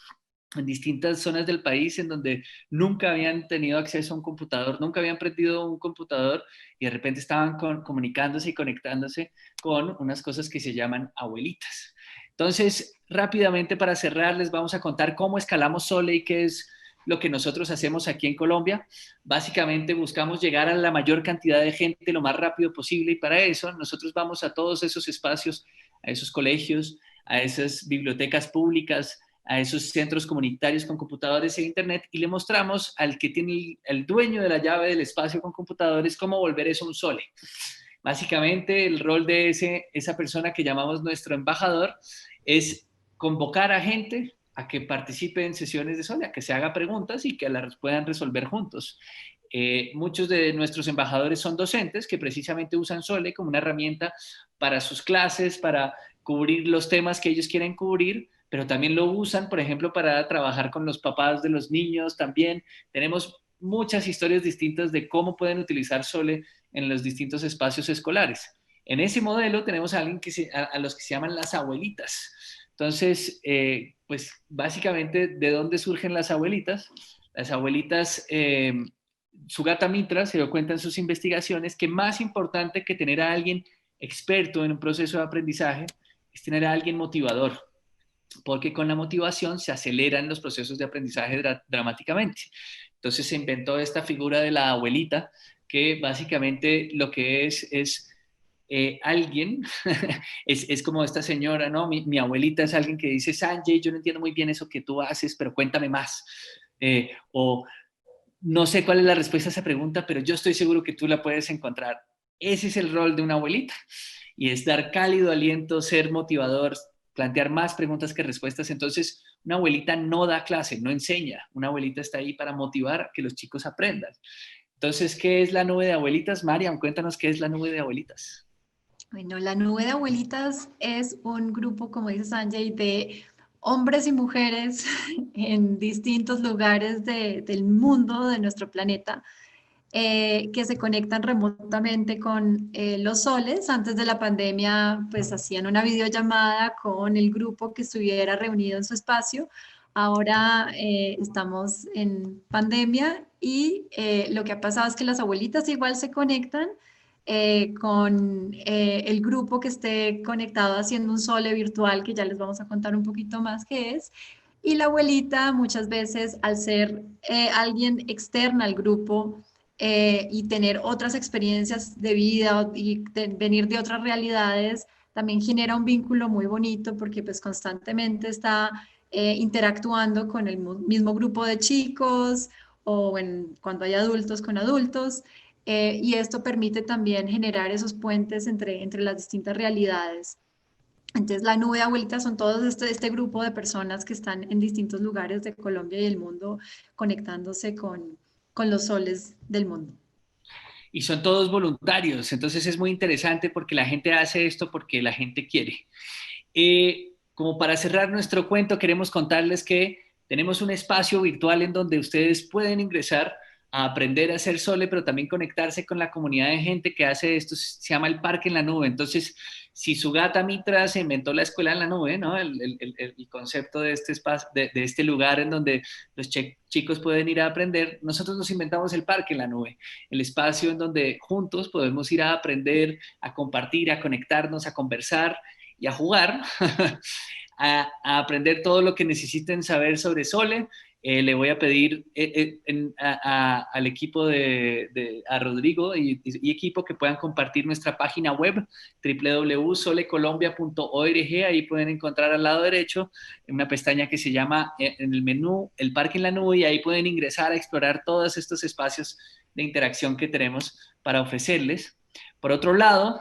en distintas zonas del país en donde nunca habían tenido acceso a un computador, nunca habían prendido un computador y de repente estaban comunicándose y conectándose con unas cosas que se llaman abuelitas. Entonces, rápidamente para cerrar, les vamos a contar cómo escalamos Sole y qué es lo que nosotros hacemos aquí en Colombia. Básicamente buscamos llegar a la mayor cantidad de gente lo más rápido posible y para eso nosotros vamos a todos esos espacios, a esos colegios, a esas bibliotecas públicas, a esos centros comunitarios con computadores e internet y le mostramos al que tiene el dueño de la llave del espacio con computadores cómo volver eso un Sole. Básicamente el rol de esa persona que llamamos nuestro embajador es convocar a gente a que participe en sesiones de Sole, a que se haga preguntas y que las puedan resolver juntos. Muchos de nuestros embajadores son docentes que precisamente usan Sole como una herramienta para sus clases, para cubrir los temas que ellos quieren cubrir, pero también lo usan, por ejemplo, para trabajar con los papás de los niños también. Tenemos muchas historias distintas de cómo pueden utilizar Sole en los distintos espacios escolares. En ese modelo tenemos a los que se llaman las abuelitas. Entonces, pues básicamente, ¿de dónde surgen las abuelitas? Las abuelitas, Sugata Mitra se dio cuenta en sus investigaciones que más importante que tener a alguien experto en un proceso de aprendizaje es tener a alguien motivador, porque con la motivación se aceleran los procesos de aprendizaje dramáticamente. Entonces se inventó esta figura de la abuelita, que básicamente lo que es alguien, es como esta señora, ¿no? Mi abuelita es alguien que dice, Sanjay, yo no entiendo muy bien eso que tú haces, pero cuéntame más. O no sé cuál es la respuesta a esa pregunta, pero yo estoy seguro que tú la puedes encontrar. Ese es el rol de una abuelita. Y es dar cálido aliento, ser motivador, plantear más preguntas que respuestas. Entonces, una abuelita no da clase, no enseña. Una abuelita está ahí para motivar a que los chicos aprendan. Entonces, ¿qué es la nube de abuelitas? Mariam, cuéntanos qué es la nube de abuelitas. Bueno, la nube de abuelitas es un grupo, como dice Sanjay, de hombres y mujeres en distintos lugares del mundo, de nuestro planeta, que se conectan remotamente con los soles. Antes de la pandemia, pues hacían una videollamada con el grupo que estuviera reunido en su espacio. Ahora estamos en pandemia y lo que ha pasado es que las abuelitas igual se conectan con el grupo que esté conectado haciendo un Sole virtual, que ya les vamos a contar un poquito más qué es. Y la abuelita muchas veces, al ser alguien externa al grupo y tener otras experiencias de vida y venir de otras realidades, también genera un vínculo muy bonito porque pues constantemente está interactuando con el mismo grupo de chicos o cuando hay adultos con adultos. Y esto permite también generar esos puentes entre las distintas realidades. Entonces, la nube de abuelitas son todos este grupo de personas que están en distintos lugares de Colombia y el mundo conectándose con los soles del mundo. Y son todos voluntarios, entonces es muy interesante porque la gente hace esto porque la gente quiere. Como para cerrar nuestro cuento, queremos contarles que tenemos un espacio virtual en donde ustedes pueden ingresar a aprender a hacer Sole, pero también conectarse con la comunidad de gente que hace esto, se llama el Parque en la Nube. Entonces, si Sugata Mitra se inventó la escuela en la nube, ¿no? El concepto de este espacio, de este lugar en donde los chicos pueden ir a aprender, nosotros nos inventamos el Parque en la Nube, el espacio en donde juntos podemos ir a aprender, a compartir, a conectarnos, a conversar y a jugar, a aprender todo lo que necesiten saber sobre Sole. Le voy a pedir al equipo a Rodrigo y equipo que puedan compartir nuestra página web www.solecolombia.org. Ahí pueden encontrar al lado derecho en una pestaña que se llama en el menú El Parque en la Nube, y ahí pueden ingresar a explorar todos estos espacios de interacción que tenemos para ofrecerles. Por otro lado,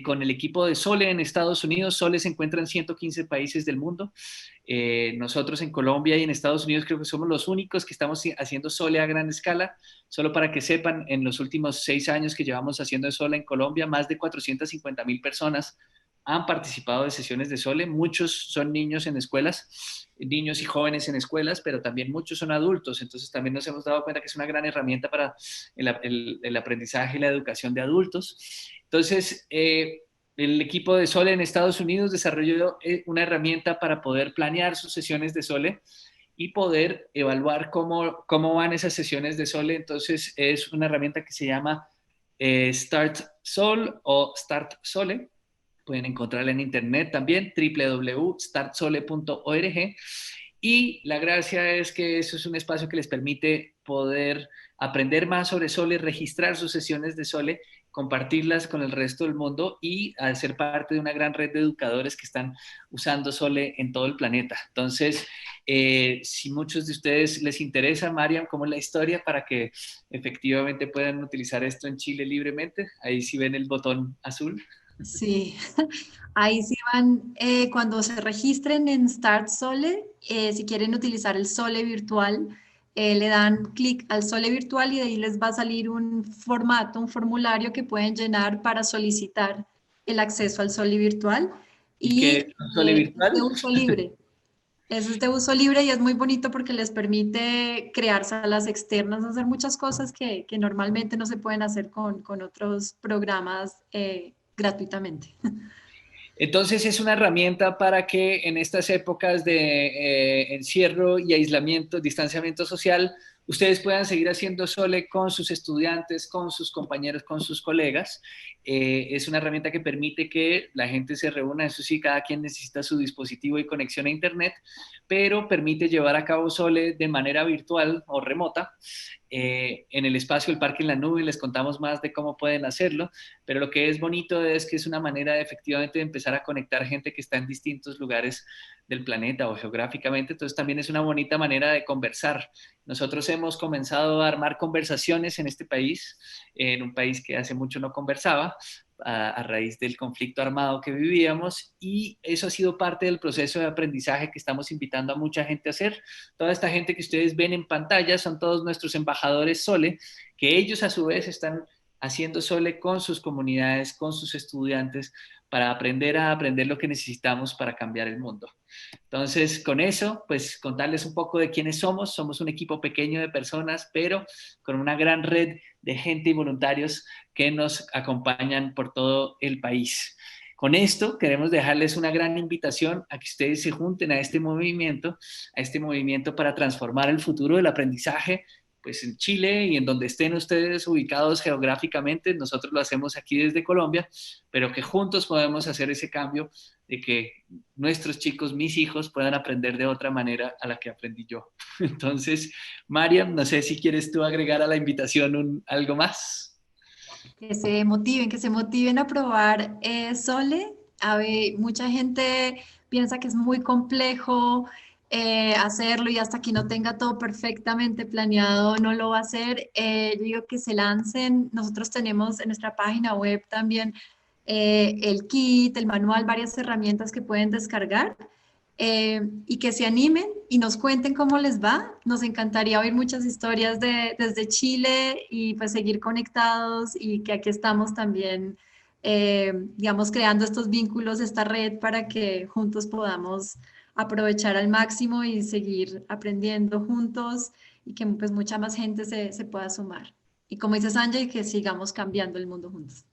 con el equipo de Sole en Estados Unidos, Sole se encuentra en 115 países del mundo. Nosotros en Colombia y en Estados Unidos creo que somos los únicos que estamos haciendo Sole a gran escala. Solo para que sepan, en los últimos 6 años que llevamos haciendo Sole en Colombia, más de 450,000 personas han participado de sesiones de Sole. Muchos son niños en escuelas, niños y jóvenes en escuelas, pero también muchos son adultos. Entonces también nos hemos dado cuenta que es una gran herramienta para el aprendizaje y la educación de adultos. Entonces, el equipo de Sole en Estados Unidos desarrolló una herramienta para poder planear sus sesiones de Sole y poder evaluar cómo van esas sesiones de Sole. Entonces, es una herramienta que se llama Start Sol o Start Sole. Pueden encontrarla en internet también, www.startsole.org. Y la gracia es que eso es un espacio que les permite poder aprender más sobre Sole, registrar sus sesiones de Sole, compartirlas con el resto del mundo y ser parte de una gran red de educadores que están usando Sole en todo el planeta. Entonces, si muchos de ustedes les interesa, Mariam, cómo es la historia para que efectivamente puedan utilizar esto en Chile libremente, ahí sí ven el botón azul. Sí, ahí sí van, cuando se registren en Start Sole, si quieren utilizar el Sole virtual, le dan clic al Sole virtual y de ahí les va a salir un formato, un formulario que pueden llenar para solicitar el acceso al Sole virtual. ¿Y qué es un Sole virtual? De uso libre. Eso es de uso libre y es muy bonito porque les permite crear salas externas, hacer muchas cosas que normalmente no se pueden hacer con otros programas gratuitamente. Entonces es una herramienta para que en estas épocas de encierro y aislamiento, distanciamiento social, ustedes puedan seguir haciendo Sole con sus estudiantes, con sus compañeros, con sus colegas. Es una herramienta que permite que la gente se reúna, eso sí, cada quien necesita su dispositivo y conexión a internet, pero permite llevar a cabo Sole de manera virtual o remota. En el espacio del Parque en la Nube les contamos más de cómo pueden hacerlo, pero lo que es bonito es que es una manera efectivamente de empezar a conectar gente que está en distintos lugares del planeta o geográficamente. Entonces también es una bonita manera de conversar. Nosotros hemos comenzado a armar conversaciones en este país, en un país que hace mucho no conversaba, a raíz del conflicto armado que vivíamos, y eso ha sido parte del proceso de aprendizaje que estamos invitando a mucha gente a hacer. Toda esta gente que ustedes ven en pantalla son todos nuestros embajadores Sole, que ellos a su vez están haciendo Sole con sus comunidades, con sus estudiantes, para aprender a aprender lo que necesitamos para cambiar el mundo. Entonces, con eso, pues contarles un poco de quiénes somos. Somos un equipo pequeño de personas, pero con una gran red de gente y voluntarios que nos acompañan por todo el país. Con esto queremos dejarles una gran invitación a que ustedes se junten a este movimiento para transformar el futuro del aprendizaje, pues en Chile y en donde estén ustedes ubicados geográficamente. Nosotros lo hacemos aquí desde Colombia, pero que juntos podemos hacer ese cambio de que nuestros chicos, mis hijos, puedan aprender de otra manera a la que aprendí yo. Entonces, Mariam, no sé si quieres tú agregar a la invitación algo más. Que se motiven a probar Sole. Mucha gente piensa que es muy complejo hacerlo y hasta que no tenga todo perfectamente planeado no lo va a hacer. Yo digo que se lancen. Nosotros tenemos en nuestra página web también el kit, el manual, varias herramientas que pueden descargar y que se animen y nos cuenten cómo les va. Nos encantaría oír muchas historias desde Chile y pues seguir conectados, y que aquí estamos también, digamos, creando estos vínculos, esta red para que juntos podamos aprovechar al máximo y seguir aprendiendo juntos y que pues mucha más gente se pueda sumar. Y como dice Sanjay, que sigamos cambiando el mundo juntos.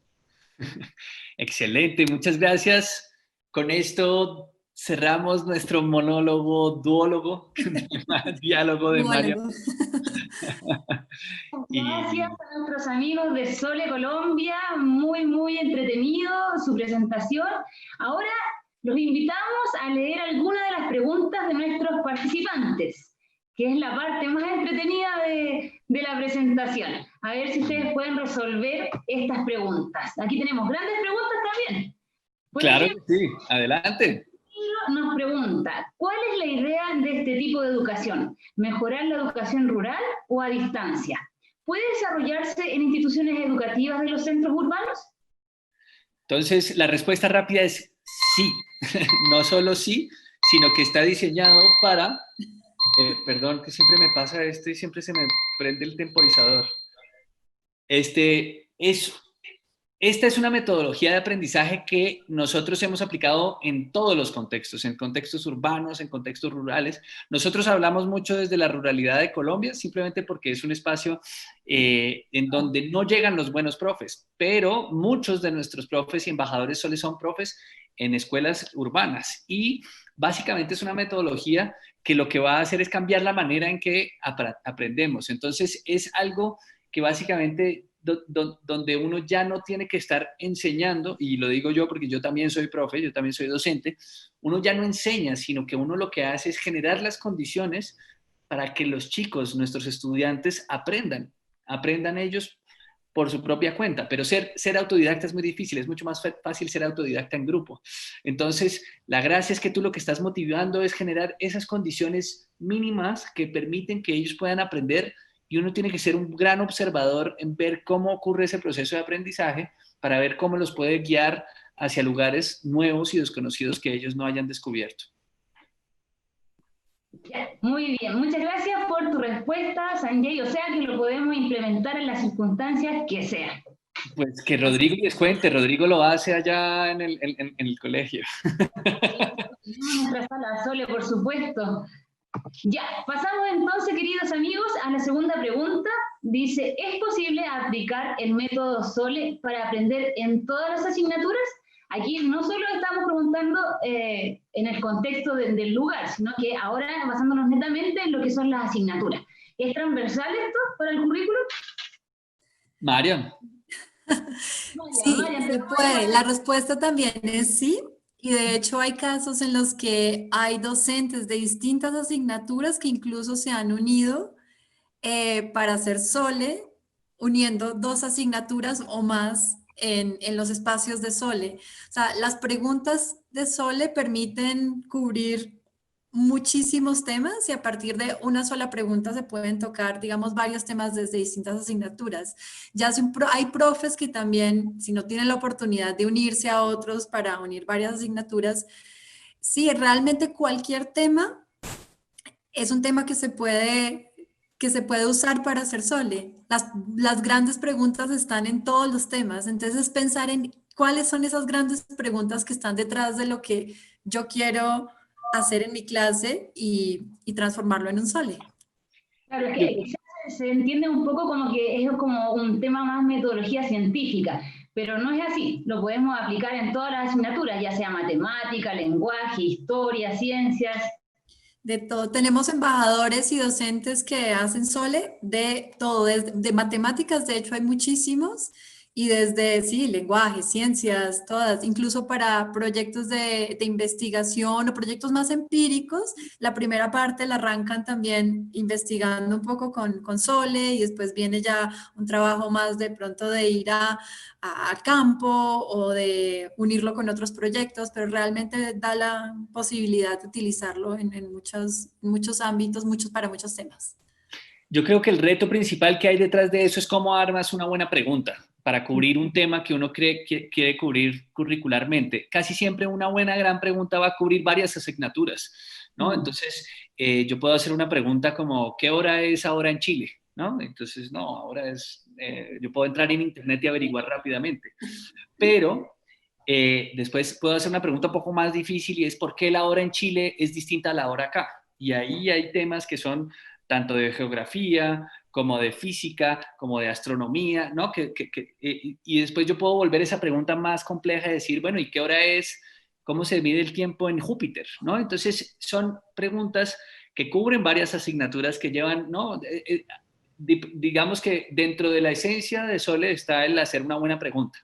Excelente, muchas gracias. Con esto cerramos nuestro monólogo, duólogo, diálogo de María. Gracias a nuestros amigos de Sole Colombia, muy entretenido su presentación. Ahora los invitamos a leer algunas de las preguntas de nuestros participantes, que es la parte más entretenida de la presentación. A ver si ustedes pueden resolver estas preguntas. Aquí tenemos grandes preguntas también. Claro que sí, adelante. Nos pregunta, ¿cuál es la idea de este tipo de educación? ¿Mejorar la educación rural o a distancia? ¿Puede desarrollarse en instituciones educativas de los centros urbanos? Entonces, la respuesta rápida es sí. No solo sí, sino que está diseñado para... perdón, que siempre me pasa esto y siempre se me prende el temporizador. Esta es una metodología de aprendizaje que nosotros hemos aplicado en todos los contextos, en contextos urbanos, en contextos rurales. Nosotros hablamos mucho desde la ruralidad de Colombia, simplemente porque es un espacio en donde no llegan los buenos profes, pero muchos de nuestros profes y embajadores solo son profes en escuelas urbanas. Y básicamente es una metodología que lo que va a hacer es cambiar la manera en que aprendemos. Entonces es algo que básicamente donde uno ya no tiene que estar enseñando, y lo digo yo porque yo también soy profe, yo también soy docente, uno ya no enseña, sino que uno lo que hace es generar las condiciones para que los chicos, nuestros estudiantes, aprendan ellos por su propia cuenta, pero ser autodidacta es muy difícil, es mucho más fácil ser autodidacta en grupo. Entonces, la gracia es que tú lo que estás motivando es generar esas condiciones mínimas que permiten que ellos puedan aprender, y uno tiene que ser un gran observador en ver cómo ocurre ese proceso de aprendizaje para ver cómo los puede guiar hacia lugares nuevos y desconocidos que ellos no hayan descubierto. Muy bien, muchas gracias por tu respuesta, Sanjay. O sea que lo podemos implementar en las circunstancias que sean. Pues que Rodrigo les cuente, Rodrigo lo hace allá en el colegio. En nuestra sala, Sole, por supuesto. Ya, pasamos entonces, queridos amigos, a la segunda pregunta. Dice, ¿es posible aplicar el método Sole para aprender en todas las asignaturas? Aquí no solo estamos preguntando en el contexto del lugar, sino que ahora basándonos netamente en lo que son las asignaturas. ¿Es transversal esto para el currículum? Mariam. Sí, se puede. La respuesta también es sí. Y de hecho hay casos en los que hay docentes de distintas asignaturas que incluso se han unido para hacer Sole, uniendo dos asignaturas o más en los espacios de Sole. O sea, las preguntas de Sole permiten cubrir muchísimos temas y a partir de una sola pregunta se pueden tocar, digamos, varios temas desde distintas asignaturas. Ya hay profes que también, si no tienen la oportunidad de unirse a otros para unir varias asignaturas, sí, realmente cualquier tema es un tema que se puede usar para hacer Sole. Las grandes preguntas están en todos los temas, entonces pensar en cuáles son esas grandes preguntas que están detrás de lo que yo quiero hacer en mi clase y transformarlo en un Sole. Claro, es que quizás se entiende un poco como que es como un tema más metodología científica, pero no es así. Lo podemos aplicar en todas las asignaturas, ya sea matemática, lenguaje, historia, ciencias. De todo. Tenemos embajadores y docentes que hacen Sole de todo, de matemáticas, de hecho hay muchísimos, y desde, sí, lenguaje, ciencias, todas, incluso para proyectos de investigación o proyectos más empíricos, la primera parte la arrancan también investigando un poco con Sole y después viene ya un trabajo más de pronto de ir a campo o de unirlo con otros proyectos, pero realmente da la posibilidad de utilizarlo en muchos ámbitos, para muchos temas. Yo creo que el reto principal que hay detrás de eso es cómo armas una buena pregunta para cubrir un tema que uno cree que quiere cubrir curricularmente. Casi siempre una buena gran pregunta va a cubrir varias asignaturas, ¿no? Entonces, yo puedo hacer una pregunta como, ¿qué hora es ahora en Chile? ¿No? Entonces, no, ahora es, yo puedo entrar en internet y averiguar rápidamente. Pero después puedo hacer una pregunta un poco más difícil y es, ¿por qué la hora en Chile es distinta a la hora acá? Y ahí hay temas que son tanto de geografía, como de física, como de astronomía, ¿no? Y después yo puedo volver esa pregunta más compleja y decir, bueno, ¿y qué hora es? ¿Cómo se mide el tiempo en Júpiter? ¿No? Entonces son preguntas que cubren varias asignaturas que llevan, ¿no? Digamos que dentro de la esencia de Sole está el hacer una buena pregunta.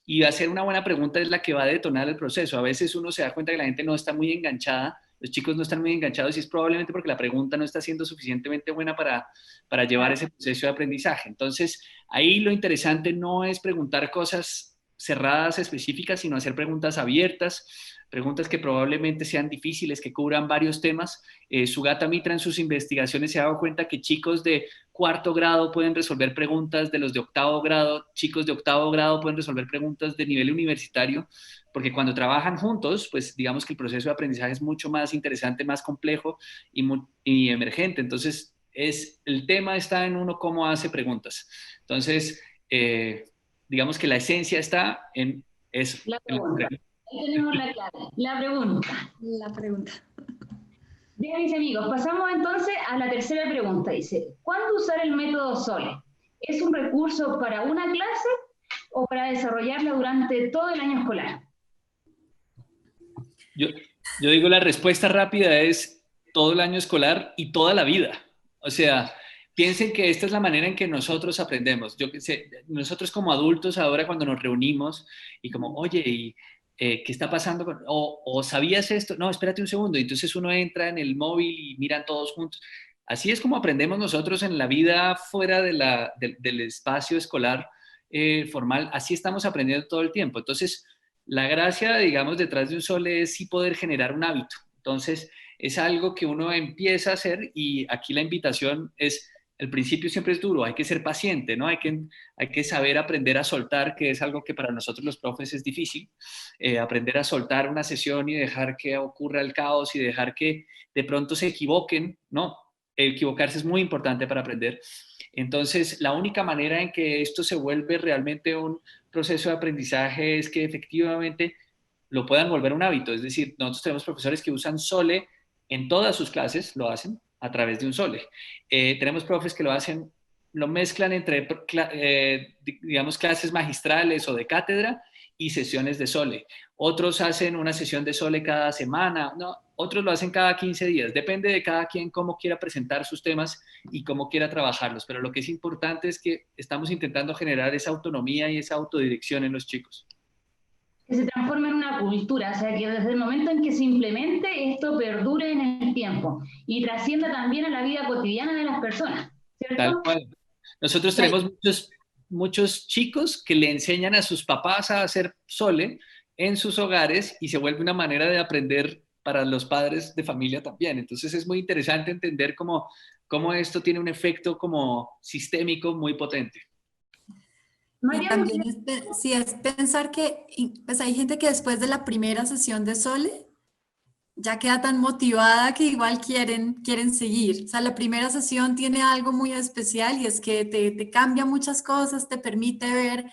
Y hacer una buena pregunta es la que va a detonar el proceso. A veces uno se da cuenta que la gente no está muy enganchada, los chicos no están muy enganchados y es probablemente porque la pregunta no está siendo suficientemente buena para llevar ese proceso de aprendizaje. Entonces, ahí lo interesante no es preguntar cosas cerradas específicas, sino hacer preguntas abiertas, preguntas que probablemente sean difíciles, que cubran varios temas. Sugata Mitra en sus investigaciones se ha dado cuenta que chicos de 4º grado pueden resolver preguntas de los de 8º grado, chicos de 8º grado pueden resolver preguntas de nivel universitario, porque cuando trabajan juntos, pues digamos que el proceso de aprendizaje es mucho más interesante, más complejo y emergente. Entonces, el tema está en uno cómo hace preguntas. Entonces, digamos que la esencia está en eso. La pregunta. Ahí tenemos la clave. La pregunta. Bien, mis amigos, pasamos entonces a la tercera pregunta. Dice, ¿cuándo usar el método Sole? ¿Es un recurso para una clase o para desarrollarla durante todo el año escolar? Yo digo la respuesta rápida es todo el año escolar y toda la vida. O sea, piensen que esta es la manera en que nosotros aprendemos. Yo que sé, nosotros como adultos ahora cuando nos reunimos y como, oye, ¿qué está pasando? O ¿sabías esto? No, espérate un segundo. Y entonces uno entra en el móvil y miran todos juntos. Así es como aprendemos nosotros en la vida fuera del espacio escolar formal. Así estamos aprendiendo todo el tiempo. Entonces, la gracia, digamos, detrás de un Sole es sí poder generar un hábito. Entonces, es algo que uno empieza a hacer y aquí la invitación es, el principio siempre es duro, hay que ser paciente, ¿no? Hay que saber aprender a soltar, que es algo que para nosotros los profes es difícil, aprender a soltar una sesión y dejar que ocurra el caos y dejar que de pronto se equivoquen, ¿no? Equivocarse es muy importante para aprender. Entonces, la única manera en que esto se vuelve realmente un proceso de aprendizaje es que efectivamente lo puedan volver un hábito. Es decir, nosotros tenemos profesores que usan Sole en todas sus clases, lo hacen a través de un Sole. Tenemos profes que lo mezclan entre, digamos, clases magistrales o de cátedra y sesiones de Sole. Otros hacen una sesión de Sole cada semana, ¿no? Otros lo hacen cada 15 días. Depende de cada quien cómo quiera presentar sus temas y cómo quiera trabajarlos. Pero lo que es importante es que estamos intentando generar esa autonomía y esa autodirección en los chicos. Que se transforme en una cultura, o sea, que desde el momento en que se implemente, esto perdure en el tiempo y trascienda también a la vida cotidiana de las personas, ¿cierto? Tal cual. Nosotros tenemos muchos chicos que le enseñan a sus papás a hacer Sole en sus hogares y se vuelve una manera de aprender para los padres de familia también. Entonces es muy interesante entender cómo esto tiene un efecto como sistémico muy potente. Y también es pensar que pues hay gente que después de la primera sesión de Sole ya queda tan motivada que igual quieren seguir. O sea, la primera sesión tiene algo muy especial y es que te cambia muchas cosas, te permite ver,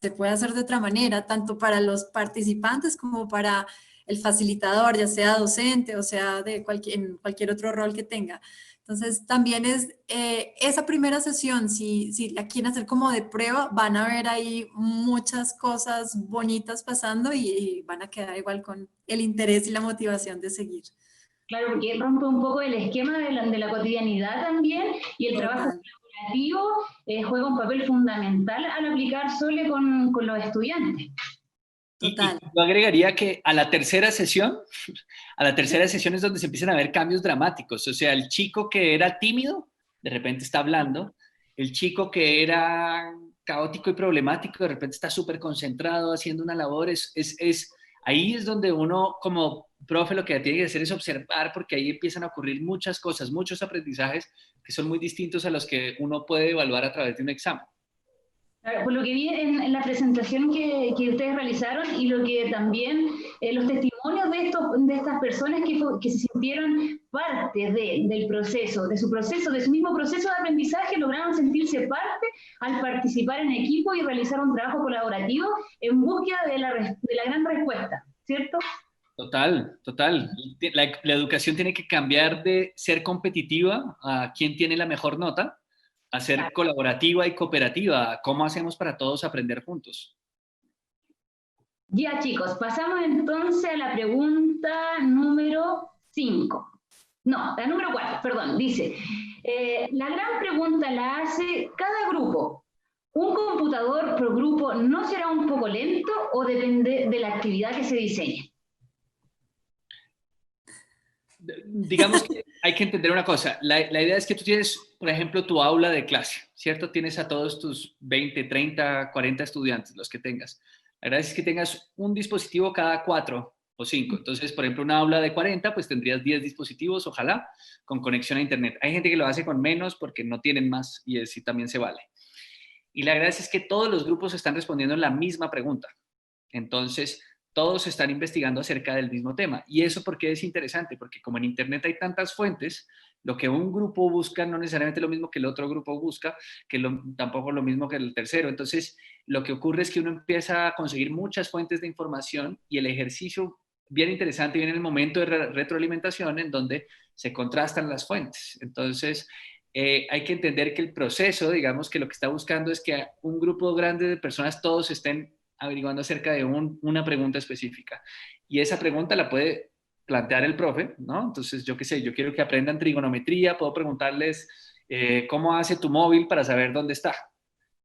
se puede hacer de otra manera, tanto para los participantes como para el facilitador, ya sea docente o sea en cualquier otro rol que tenga. Entonces, también es esa primera sesión, si la quieren hacer como de prueba, van a ver ahí muchas cosas bonitas pasando y van a quedar igual con el interés y la motivación de seguir. Claro, porque rompe un poco el esquema de la cotidianidad también y el trabajo colaborativo juega un papel fundamental al aplicar Sole con los estudiantes. Total. Y yo agregaría que a la tercera sesión es donde se empiezan a ver cambios dramáticos. O sea, el chico que era tímido, de repente está hablando. El chico que era caótico y problemático, de repente está súper concentrado haciendo una labor. Ahí es donde uno, como profe, lo que tiene que hacer es observar, porque ahí empiezan a ocurrir muchas cosas, muchos aprendizajes que son muy distintos a los que uno puede evaluar a través de un examen. Por lo que vi en la presentación que ustedes realizaron y lo que también los testimonios de estas personas que se sintieron parte del proceso, de su mismo proceso de aprendizaje, lograron sentirse parte al participar en equipo y realizar un trabajo colaborativo en búsqueda de la gran respuesta, ¿cierto? Total, total. La educación tiene que cambiar de ser competitiva a quién tiene la mejor nota, a ser colaborativa y cooperativa. ¿Cómo hacemos para todos aprender juntos? Ya, chicos, pasamos entonces a la pregunta número 5. No, la número 4, perdón. Dice, la gran pregunta la hace cada grupo. ¿Un computador por grupo no será un poco lento o depende de la actividad que se diseñe? Digamos que hay que entender una cosa. La idea es que tú tienes, por ejemplo, tu aula de clase, ¿cierto? Tienes a todos tus 20, 30, 40 estudiantes, los que tengas. La idea es que tengas un dispositivo cada 4 o 5. Entonces, por ejemplo, una aula de 40, pues tendrías 10 dispositivos, ojalá, con conexión a Internet. Hay gente que lo hace con menos porque no tienen más y así también se vale. Y la gracia es que todos los grupos están respondiendo la misma pregunta. Entonces, todos están investigando acerca del mismo tema. ¿Y eso por qué es interesante? Porque como en Internet hay tantas fuentes, lo que un grupo busca no necesariamente lo mismo que el otro grupo busca, tampoco lo mismo que el tercero. Entonces, lo que ocurre es que uno empieza a conseguir muchas fuentes de información y el ejercicio bien interesante viene en el momento de retroalimentación en donde se contrastan las fuentes. Entonces, hay que entender que el proceso, digamos que lo que está buscando es que un grupo grande de personas todos estén averiguando acerca de una pregunta específica. Y esa pregunta la puede plantear el profe, ¿no? Entonces, yo qué sé, yo quiero que aprendan trigonometría, puedo preguntarles cómo hace tu móvil para saber dónde está,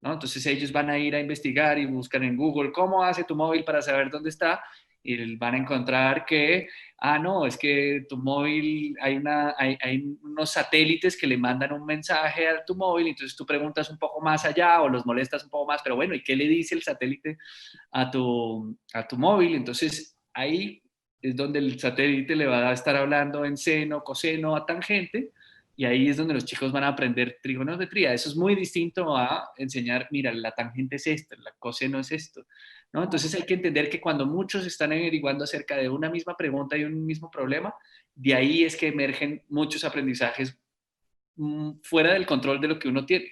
¿no? Entonces ellos van a ir a investigar y buscar en Google cómo hace tu móvil para saber dónde está y van a encontrar que, no, es que tu móvil, hay unos satélites que le mandan un mensaje a tu móvil, entonces tú preguntas un poco más allá o los molestas un poco más, pero bueno, ¿y qué le dice el satélite a tu móvil? Entonces ahí es donde el satélite le va a estar hablando en seno, coseno, a tangente, y ahí es donde los chicos van a aprender trigonometría. Eso es muy distinto a enseñar, mira, la tangente es esto, la coseno es esto, ¿no? Entonces hay que entender que cuando muchos están averiguando acerca de una misma pregunta y un mismo problema, de ahí es que emergen muchos aprendizajes fuera del control de lo que uno tiene.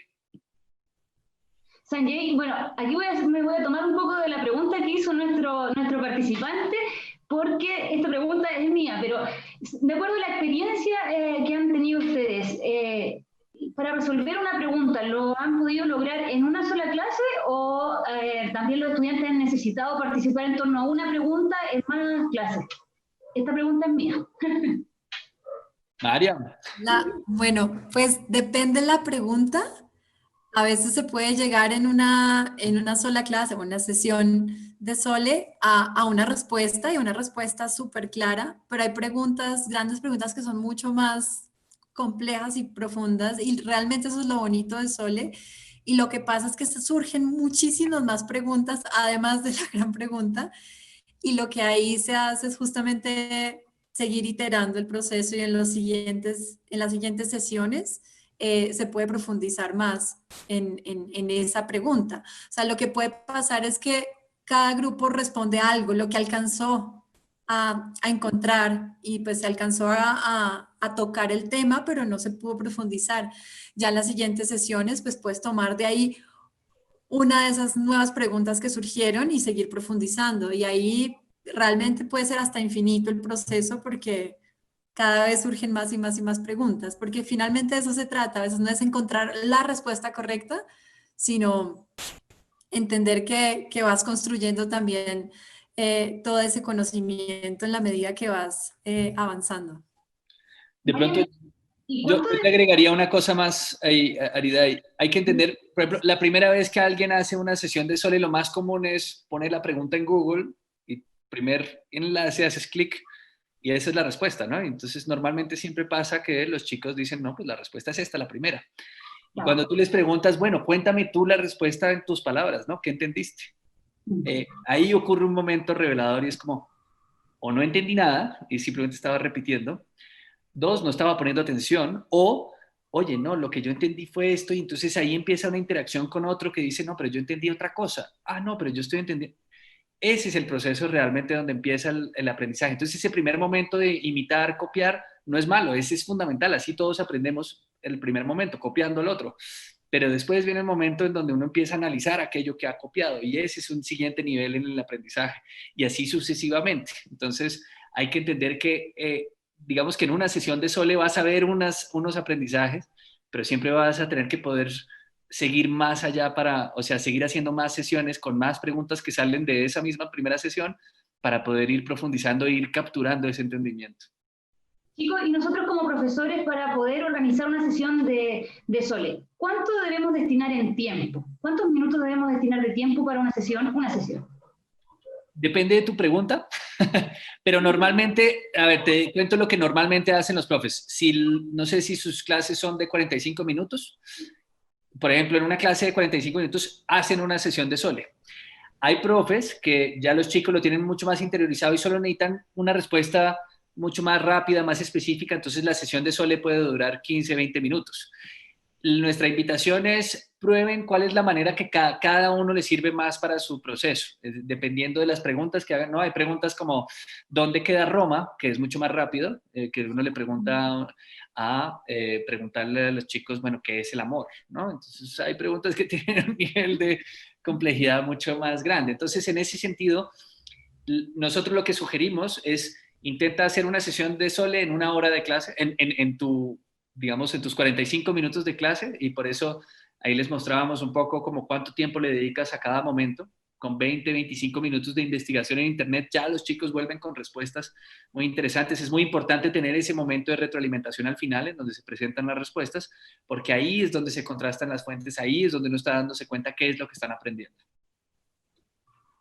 Sanjay, bueno, aquí me voy a tomar un poco de la pregunta que hizo nuestro participante, porque esta pregunta es mía, pero de acuerdo a la experiencia que han tenido ustedes, para resolver una pregunta, ¿lo han podido lograr en una sola clase o también los estudiantes han necesitado participar en torno a una pregunta en más clases? Esta pregunta es mía. María. Bueno, pues depende la pregunta. A veces se puede llegar en una sola clase o una sesión de Sole a una respuesta y una respuesta súper clara, pero hay grandes preguntas que son mucho más complejas y profundas y realmente eso es lo bonito de Sole. Y lo que pasa es que surgen muchísimas más preguntas además de la gran pregunta y lo que ahí se hace es justamente seguir iterando el proceso y en las siguientes sesiones se puede profundizar más en esa pregunta. O sea, lo que puede pasar es que cada grupo responde algo, lo que alcanzó a encontrar y pues se alcanzó a tocar el tema, pero no se pudo profundizar. Ya en las siguientes sesiones, pues puedes tomar de ahí una de esas nuevas preguntas que surgieron y seguir profundizando. Y ahí realmente puede ser hasta infinito el proceso porque cada vez surgen más y más y más preguntas, porque finalmente de eso se trata. A veces no es encontrar la respuesta correcta, sino entender que vas construyendo también todo ese conocimiento en la medida que vas avanzando. De pronto, yo te agregaría una cosa más, Arida. Hay que entender, por ejemplo, la primera vez que alguien hace una sesión de Sole, lo más común es poner la pregunta en Google y primer enlace haces clic y esa es la respuesta, ¿no? Entonces, normalmente siempre pasa que los chicos dicen, no, pues la respuesta es esta, la primera. Y cuando tú les preguntas, bueno, cuéntame tú la respuesta en tus palabras, ¿no? ¿Qué entendiste? Ahí ocurre un momento revelador y es como, o no entendí nada y simplemente estaba repitiendo. 2, no estaba poniendo atención. O, oye, no, lo que yo entendí fue esto. Y entonces ahí empieza una interacción con otro que dice, no, pero yo entendí otra cosa. No, pero yo estoy entendiendo. Ese es el proceso realmente donde empieza el aprendizaje. Entonces ese primer momento de imitar, copiar, no es malo, ese es fundamental. Así todos aprendemos el primer momento, copiando al otro. Pero después viene el momento en donde uno empieza a analizar aquello que ha copiado y ese es un siguiente nivel en el aprendizaje y así sucesivamente. Entonces hay que entender que, digamos que en una sesión de Sole vas a ver unos aprendizajes, pero siempre vas a tener que poder seguir más allá o sea, seguir haciendo más sesiones con más preguntas que salen de esa misma primera sesión para poder ir profundizando e ir capturando ese entendimiento. Chicos, y nosotros como profesores, para poder organizar una sesión de Sole, ¿cuánto debemos destinar en tiempo? ¿Cuántos minutos debemos destinar de tiempo para una sesión? Depende de tu pregunta, pero normalmente, a ver, te cuento lo que normalmente hacen los profes. No sé si sus clases son de 45 minutos. Por ejemplo, en una clase de 45 minutos hacen una sesión de Sole. Hay profes que ya los chicos lo tienen mucho más interiorizado y solo necesitan una respuesta mucho más rápida, más específica, entonces la sesión de Sole puede durar 15, 20 minutos. Nuestra invitación es prueben cuál es la manera que cada uno le sirve más para su proceso, dependiendo de las preguntas que hagan. No, hay preguntas como ¿dónde queda Roma? Que es mucho más rápido, que uno le pregunta preguntarle a los chicos, bueno, ¿qué es el amor? ¿No? Entonces hay preguntas que tienen un nivel de complejidad mucho más grande. Entonces, en ese sentido, nosotros lo que sugerimos es intenta hacer una sesión de Sole en 1 hora de clase, digamos, en tus 45 minutos de clase, y por eso ahí les mostrábamos un poco como cuánto tiempo le dedicas a cada momento. Con 20, 25 minutos de investigación en internet, ya los chicos vuelven con respuestas muy interesantes. Es muy importante tener ese momento de retroalimentación al final, en donde se presentan las respuestas, porque ahí es donde se contrastan las fuentes, ahí es donde uno está dándose cuenta qué es lo que están aprendiendo.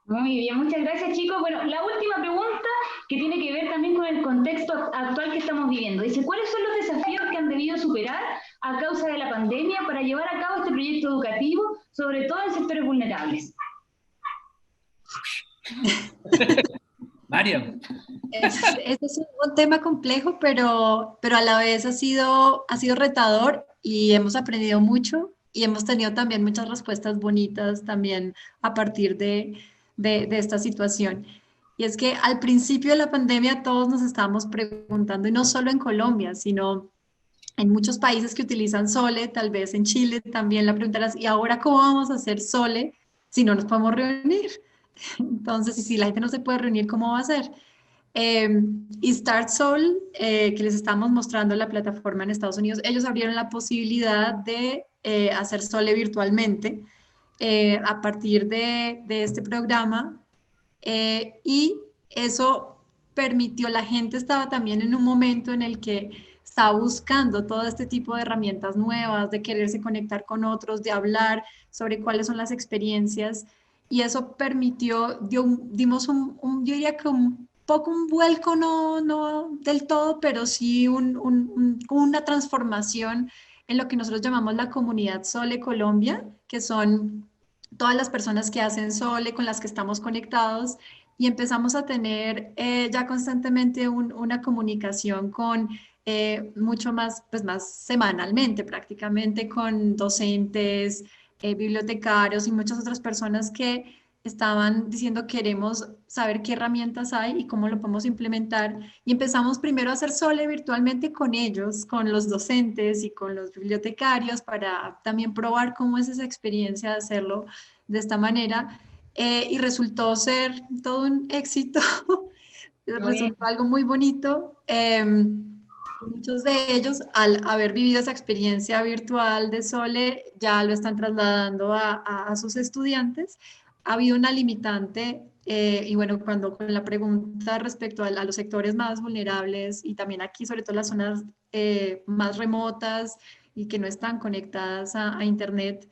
Muy bien, muchas gracias, chicos. Bueno, la última pregunta, que tiene que ver también con el contexto actual que estamos viviendo. Dice, ¿cuáles son los desafíos que han debido superar a causa de la pandemia para llevar a cabo este proyecto educativo, sobre todo en sectores vulnerables? Mariam. Este es un tema complejo, pero a la vez ha sido retador y hemos aprendido mucho y hemos tenido también muchas respuestas bonitas también a partir de esta situación. Y es que al principio de la pandemia todos nos estábamos preguntando, y no solo en Colombia, sino en muchos países que utilizan Sole, tal vez en Chile también la pregunta era, ¿y ahora cómo vamos a hacer Sole si no nos podemos reunir? Entonces, si la gente no se puede reunir, ¿cómo va a ser? Y Start Sol, que les estamos mostrando la plataforma en Estados Unidos, ellos abrieron la posibilidad de hacer Sole virtualmente a partir de este programa, y eso permitió, la gente estaba también en un momento en el que estaba buscando todo este tipo de herramientas nuevas, de quererse conectar con otros, de hablar sobre cuáles son las experiencias. Y eso permitió, dimos yo diría que un poco un vuelco, no del todo, pero sí una transformación en lo que nosotros llamamos la comunidad Sole Colombia, que son todas las personas que hacen Sole, con las que estamos conectados, y empezamos a tener ya constantemente una comunicación con mucho más, pues más semanalmente prácticamente, con docentes, bibliotecarios y muchas otras personas que estaban diciendo queremos saber qué herramientas hay y cómo lo podemos implementar, y empezamos primero a hacer Sole virtualmente con ellos, con los docentes y con los bibliotecarios, para también probar cómo es esa experiencia de hacerlo de esta manera, y resultó ser todo un éxito. Resultó algo muy bonito. Muchos de ellos, al haber vivido esa experiencia virtual de Sole, ya lo están trasladando a sus estudiantes. Ha habido una limitante, y bueno, con la pregunta respecto a los sectores más vulnerables, y también aquí, sobre todo las zonas más remotas y que no están conectadas a Internet,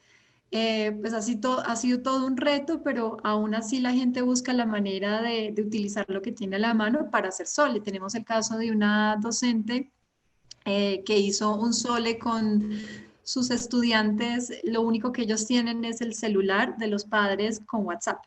pues ha sido todo un reto, pero aún así la gente busca la manera de utilizar lo que tiene a la mano para hacer Sole. Tenemos el caso de una docente que hizo un Sole con sus estudiantes. Lo único que ellos tienen es el celular de los padres con WhatsApp.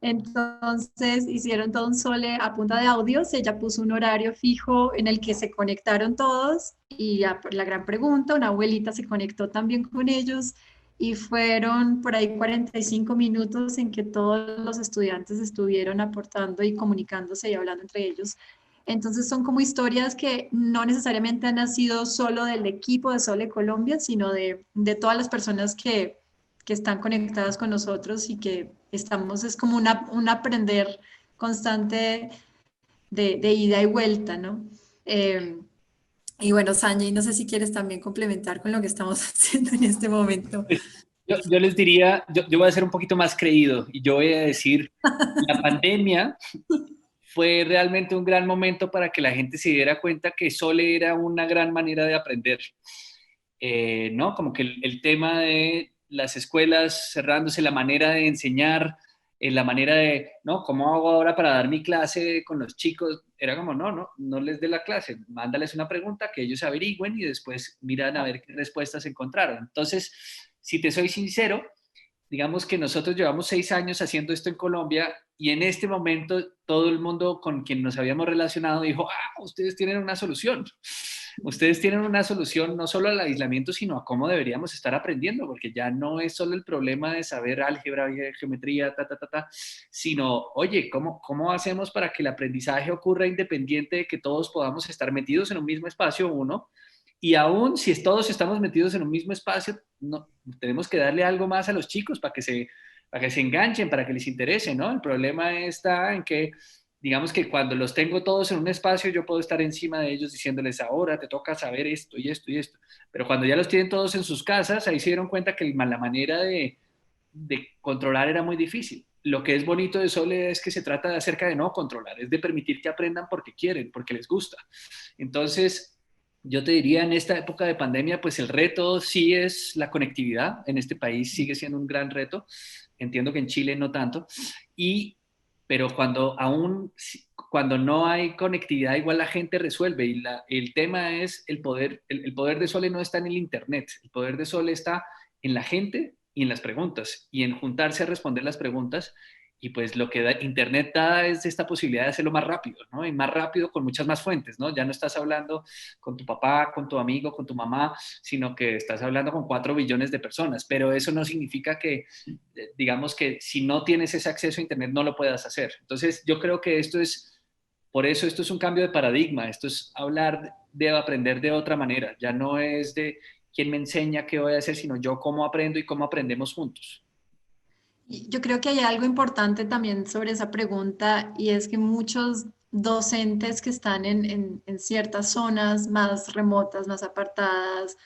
Entonces hicieron todo un Sole a punta de audios. Ella puso un horario fijo en el que se conectaron todos, y la gran pregunta, una abuelita se conectó también con ellos, y fueron por ahí 45 minutos en que todos los estudiantes estuvieron aportando y comunicándose y hablando entre ellos. Entonces son como historias que no necesariamente han nacido solo del equipo de Sole Colombia, sino de todas las personas que están conectadas con nosotros, y que es como un aprender constante de ida y vuelta, ¿no? Y bueno, Sanjay, no sé si quieres también complementar con lo que estamos haciendo en este momento. Yo les diría, yo voy a ser un poquito más creído y yo voy a decir, la pandemia fue realmente un gran momento para que la gente se diera cuenta que Sole era una gran manera de aprender, ¿no? Como que el tema de las escuelas cerrándose, la manera de enseñar, la manera de, ¿no? ¿Cómo hago ahora para dar mi clase con los chicos? Era como, no les dé la clase, mándales una pregunta que ellos averigüen y después miran a ver qué respuestas encontraron. Entonces, si te soy sincero, digamos que nosotros llevamos 6 años haciendo esto en Colombia y en este momento todo el mundo con quien nos habíamos relacionado dijo, ustedes tienen una solución. Ustedes tienen una solución no solo al aislamiento, sino a cómo deberíamos estar aprendiendo, porque ya no es solo el problema de saber álgebra, geometría, sino, oye, ¿cómo hacemos para que el aprendizaje ocurra independiente de que todos podamos estar metidos en un mismo espacio, uno? Y aún si todos estamos metidos en un mismo espacio, tenemos que darle algo más a los chicos para que se enganchen, para que les interese, ¿no? El problema está en que, digamos que cuando los tengo todos en un espacio, yo puedo estar encima de ellos diciéndoles, ahora te toca saber esto y esto y esto. Pero cuando ya los tienen todos en sus casas, ahí se dieron cuenta que la manera de controlar era muy difícil. Lo que es bonito de Sole es que se trata de acerca de no controlar, es de permitir que aprendan porque quieren, porque les gusta. Entonces, yo te diría, en esta época de pandemia, pues el reto sí es la conectividad. En este país sigue siendo un gran reto. Entiendo que en Chile no tanto. Pero cuando no hay conectividad, igual la gente resuelve. Y el tema es el poder de Sole no está en el Internet. El poder de Sole está en la gente y en las preguntas. Y en juntarse a responder las preguntas. Y pues lo que Internet da es esta posibilidad de hacerlo más rápido, ¿no? Y más rápido con muchas más fuentes, ¿no? Ya no estás hablando con tu papá, con tu amigo, con tu mamá, sino que estás hablando con 4 billones de personas. Pero eso no significa que, digamos que si no tienes ese acceso a Internet no lo puedas hacer. Entonces yo creo que por eso esto es un cambio de paradigma. Esto es hablar de aprender de otra manera. Ya no es de quién me enseña qué voy a hacer, sino yo cómo aprendo y cómo aprendemos juntos. Yo creo que hay algo importante también sobre esa pregunta y es que muchos docentes que están en ciertas zonas más remotas, más apartadas,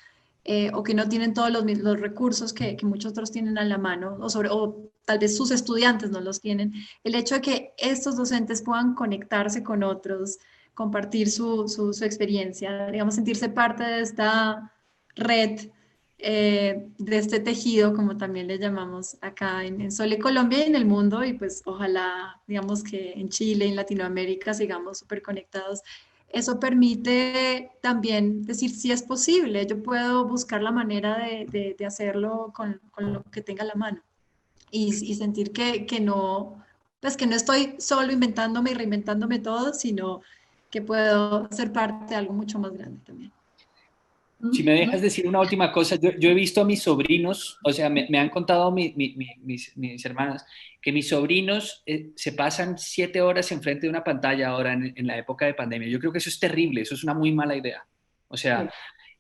o que no tienen todos los recursos que muchos otros tienen a la mano, o tal vez sus estudiantes no los tienen, el hecho de que estos docentes puedan conectarse con otros, compartir su experiencia, digamos, sentirse parte de esta red, de este tejido, como también le llamamos acá en Sole Colombia y en el mundo, y pues ojalá, digamos que en Chile, en Latinoamérica, sigamos súper conectados. Eso permite también decir si es posible, yo puedo buscar la manera de hacerlo con lo que tenga a la mano y sentir que no estoy solo inventándome y reinventándome todo, sino que puedo ser parte de algo mucho más grande también. Si me dejas decir una última cosa, yo he visto a mis sobrinos, o sea, me han contado mis hermanas, que mis sobrinos se pasan 7 horas enfrente de una pantalla ahora en la época de pandemia. Yo creo que eso es terrible, eso es una muy mala idea. O sea,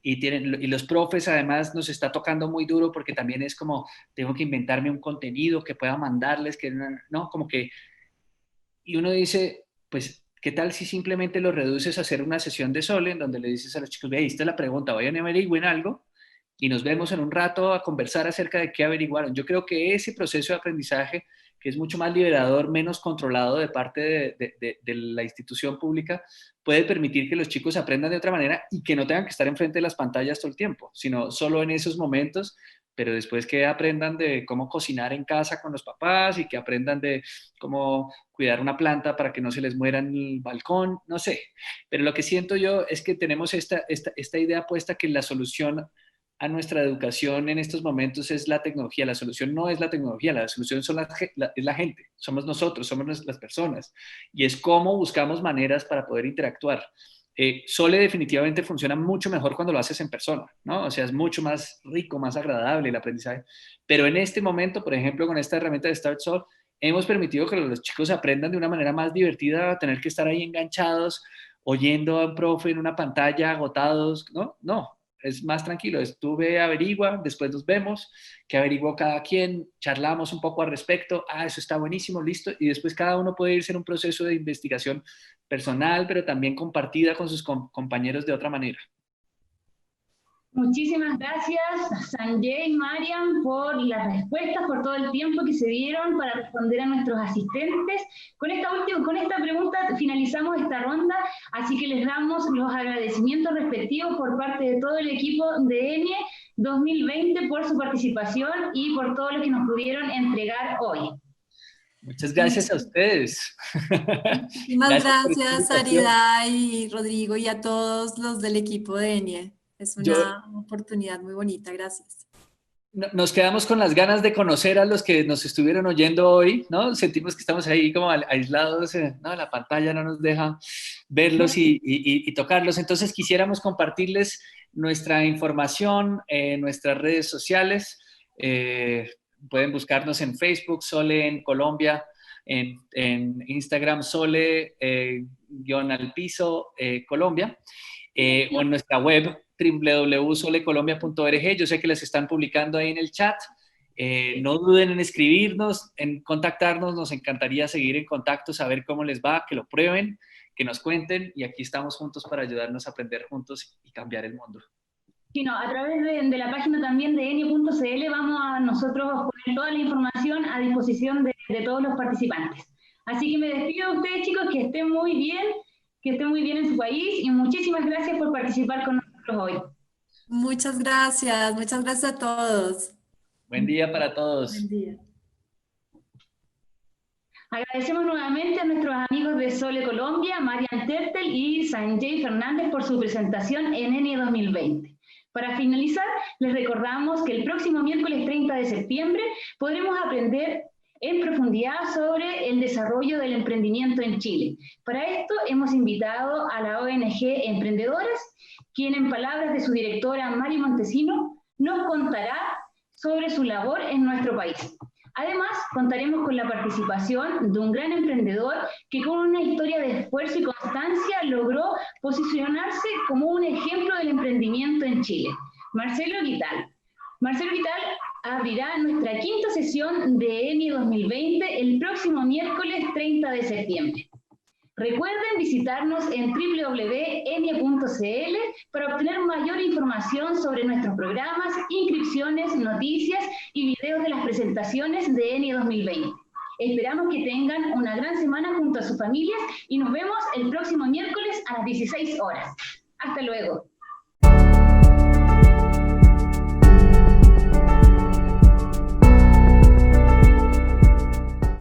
y los profes además nos está tocando muy duro porque también es como, tengo que inventarme un contenido que pueda mandarles, ¿no? Como que, y uno dice, pues, ¿qué tal si simplemente lo reduces a hacer una sesión de Sole en donde le dices a los chicos, ve, ahí está la pregunta, vayan a averigüen algo y nos vemos en un rato a conversar acerca de qué averiguaron? Yo creo que ese proceso de aprendizaje, que es mucho más liberador, menos controlado de parte de la institución pública, puede permitir que los chicos aprendan de otra manera y que no tengan que estar enfrente de las pantallas todo el tiempo, sino solo en esos momentos, pero después que aprendan de cómo cocinar en casa con los papás y que aprendan de cómo cuidar una planta para que no se les muera en el balcón, no sé. Pero lo que siento yo es que tenemos esta idea puesta que la solución a nuestra educación en estos momentos es la tecnología. La solución no es la tecnología, la solución es la gente, somos nosotros, somos las personas. Y es cómo buscamos maneras para poder interactuar. Sole definitivamente funciona mucho mejor cuando lo haces en persona, ¿no? O sea, es mucho más rico, más agradable el aprendizaje. Pero en este momento, por ejemplo, con esta herramienta de Start Sol, hemos permitido que los chicos aprendan de una manera más divertida, a tener que estar ahí enganchados, oyendo a un profe en una pantalla, agotados, ¿no? No. es más tranquilo, tú ve, averigua, después nos vemos, que averiguó cada quien, charlamos un poco al respecto, eso está buenísimo, listo, y después cada uno puede irse en un proceso de investigación personal, pero también compartida con sus compañeros de otra manera. Muchísimas gracias, Sanjay y Mariam, por las respuestas, por todo el tiempo que se dieron para responder a nuestros asistentes. Con esta pregunta finalizamos esta ronda, así que les damos los agradecimientos respectivos por parte de todo el equipo de ENIE 2020 por su participación y por todo lo que nos pudieron entregar hoy. Muchas gracias a ustedes. Muchísimas gracias, Aridai y Rodrigo, y a todos los del equipo de ENIE. Es una oportunidad muy bonita, gracias. Nos quedamos con las ganas de conocer a los que nos estuvieron oyendo hoy, ¿no? Sentimos que estamos ahí como aislados, ¿no? La pantalla no nos deja verlos y tocarlos. Entonces quisiéramos compartirles nuestra información en nuestras redes sociales. Pueden buscarnos en Facebook, Sole en Colombia, en Instagram, Sole-al-piso Colombia, o en nuestra web, www.solecolombia.org. Yo sé que les están publicando ahí en el chat. No duden en escribirnos, en contactarnos. Nos encantaría seguir en contacto, saber cómo les va, que lo prueben, que nos cuenten. Y aquí estamos juntos para ayudarnos a aprender juntos y cambiar el mundo. Sí, no, a través de la página también de enie.cl vamos a nosotros poner toda la información a disposición de todos los participantes. Así que me despido de ustedes, chicos, que estén muy bien en su país y muchísimas gracias por participar con nosotros hoy. Muchas gracias a todos. Buen día para todos. Buen día. Agradecemos nuevamente a nuestros amigos de Sole Colombia, Mariam Tertel y Sanjay Fernández por su presentación en ENIE 2020. Para finalizar, les recordamos que el próximo miércoles 30 de septiembre podremos aprender en profundidad sobre el desarrollo del emprendimiento en Chile. Para esto hemos invitado a la ONG Emprendedoras, quien en palabras de su directora Mari Montesino nos contará sobre su labor en nuestro país. Además, contaremos con la participación de un gran emprendedor que con una historia de esfuerzo y constancia logró posicionarse como un ejemplo del emprendimiento en Chile, Marcelo Vital. Marcelo Vital abrirá nuestra quinta sesión de ENIE 2020 el próximo miércoles 30 de septiembre. Recuerden visitarnos en www.enie.cl para obtener mayor información sobre nuestros programas, inscripciones, noticias y videos de las presentaciones de ENIE 2020. Esperamos que tengan una gran semana junto a sus familias y nos vemos el próximo miércoles a las 16 horas. Hasta luego.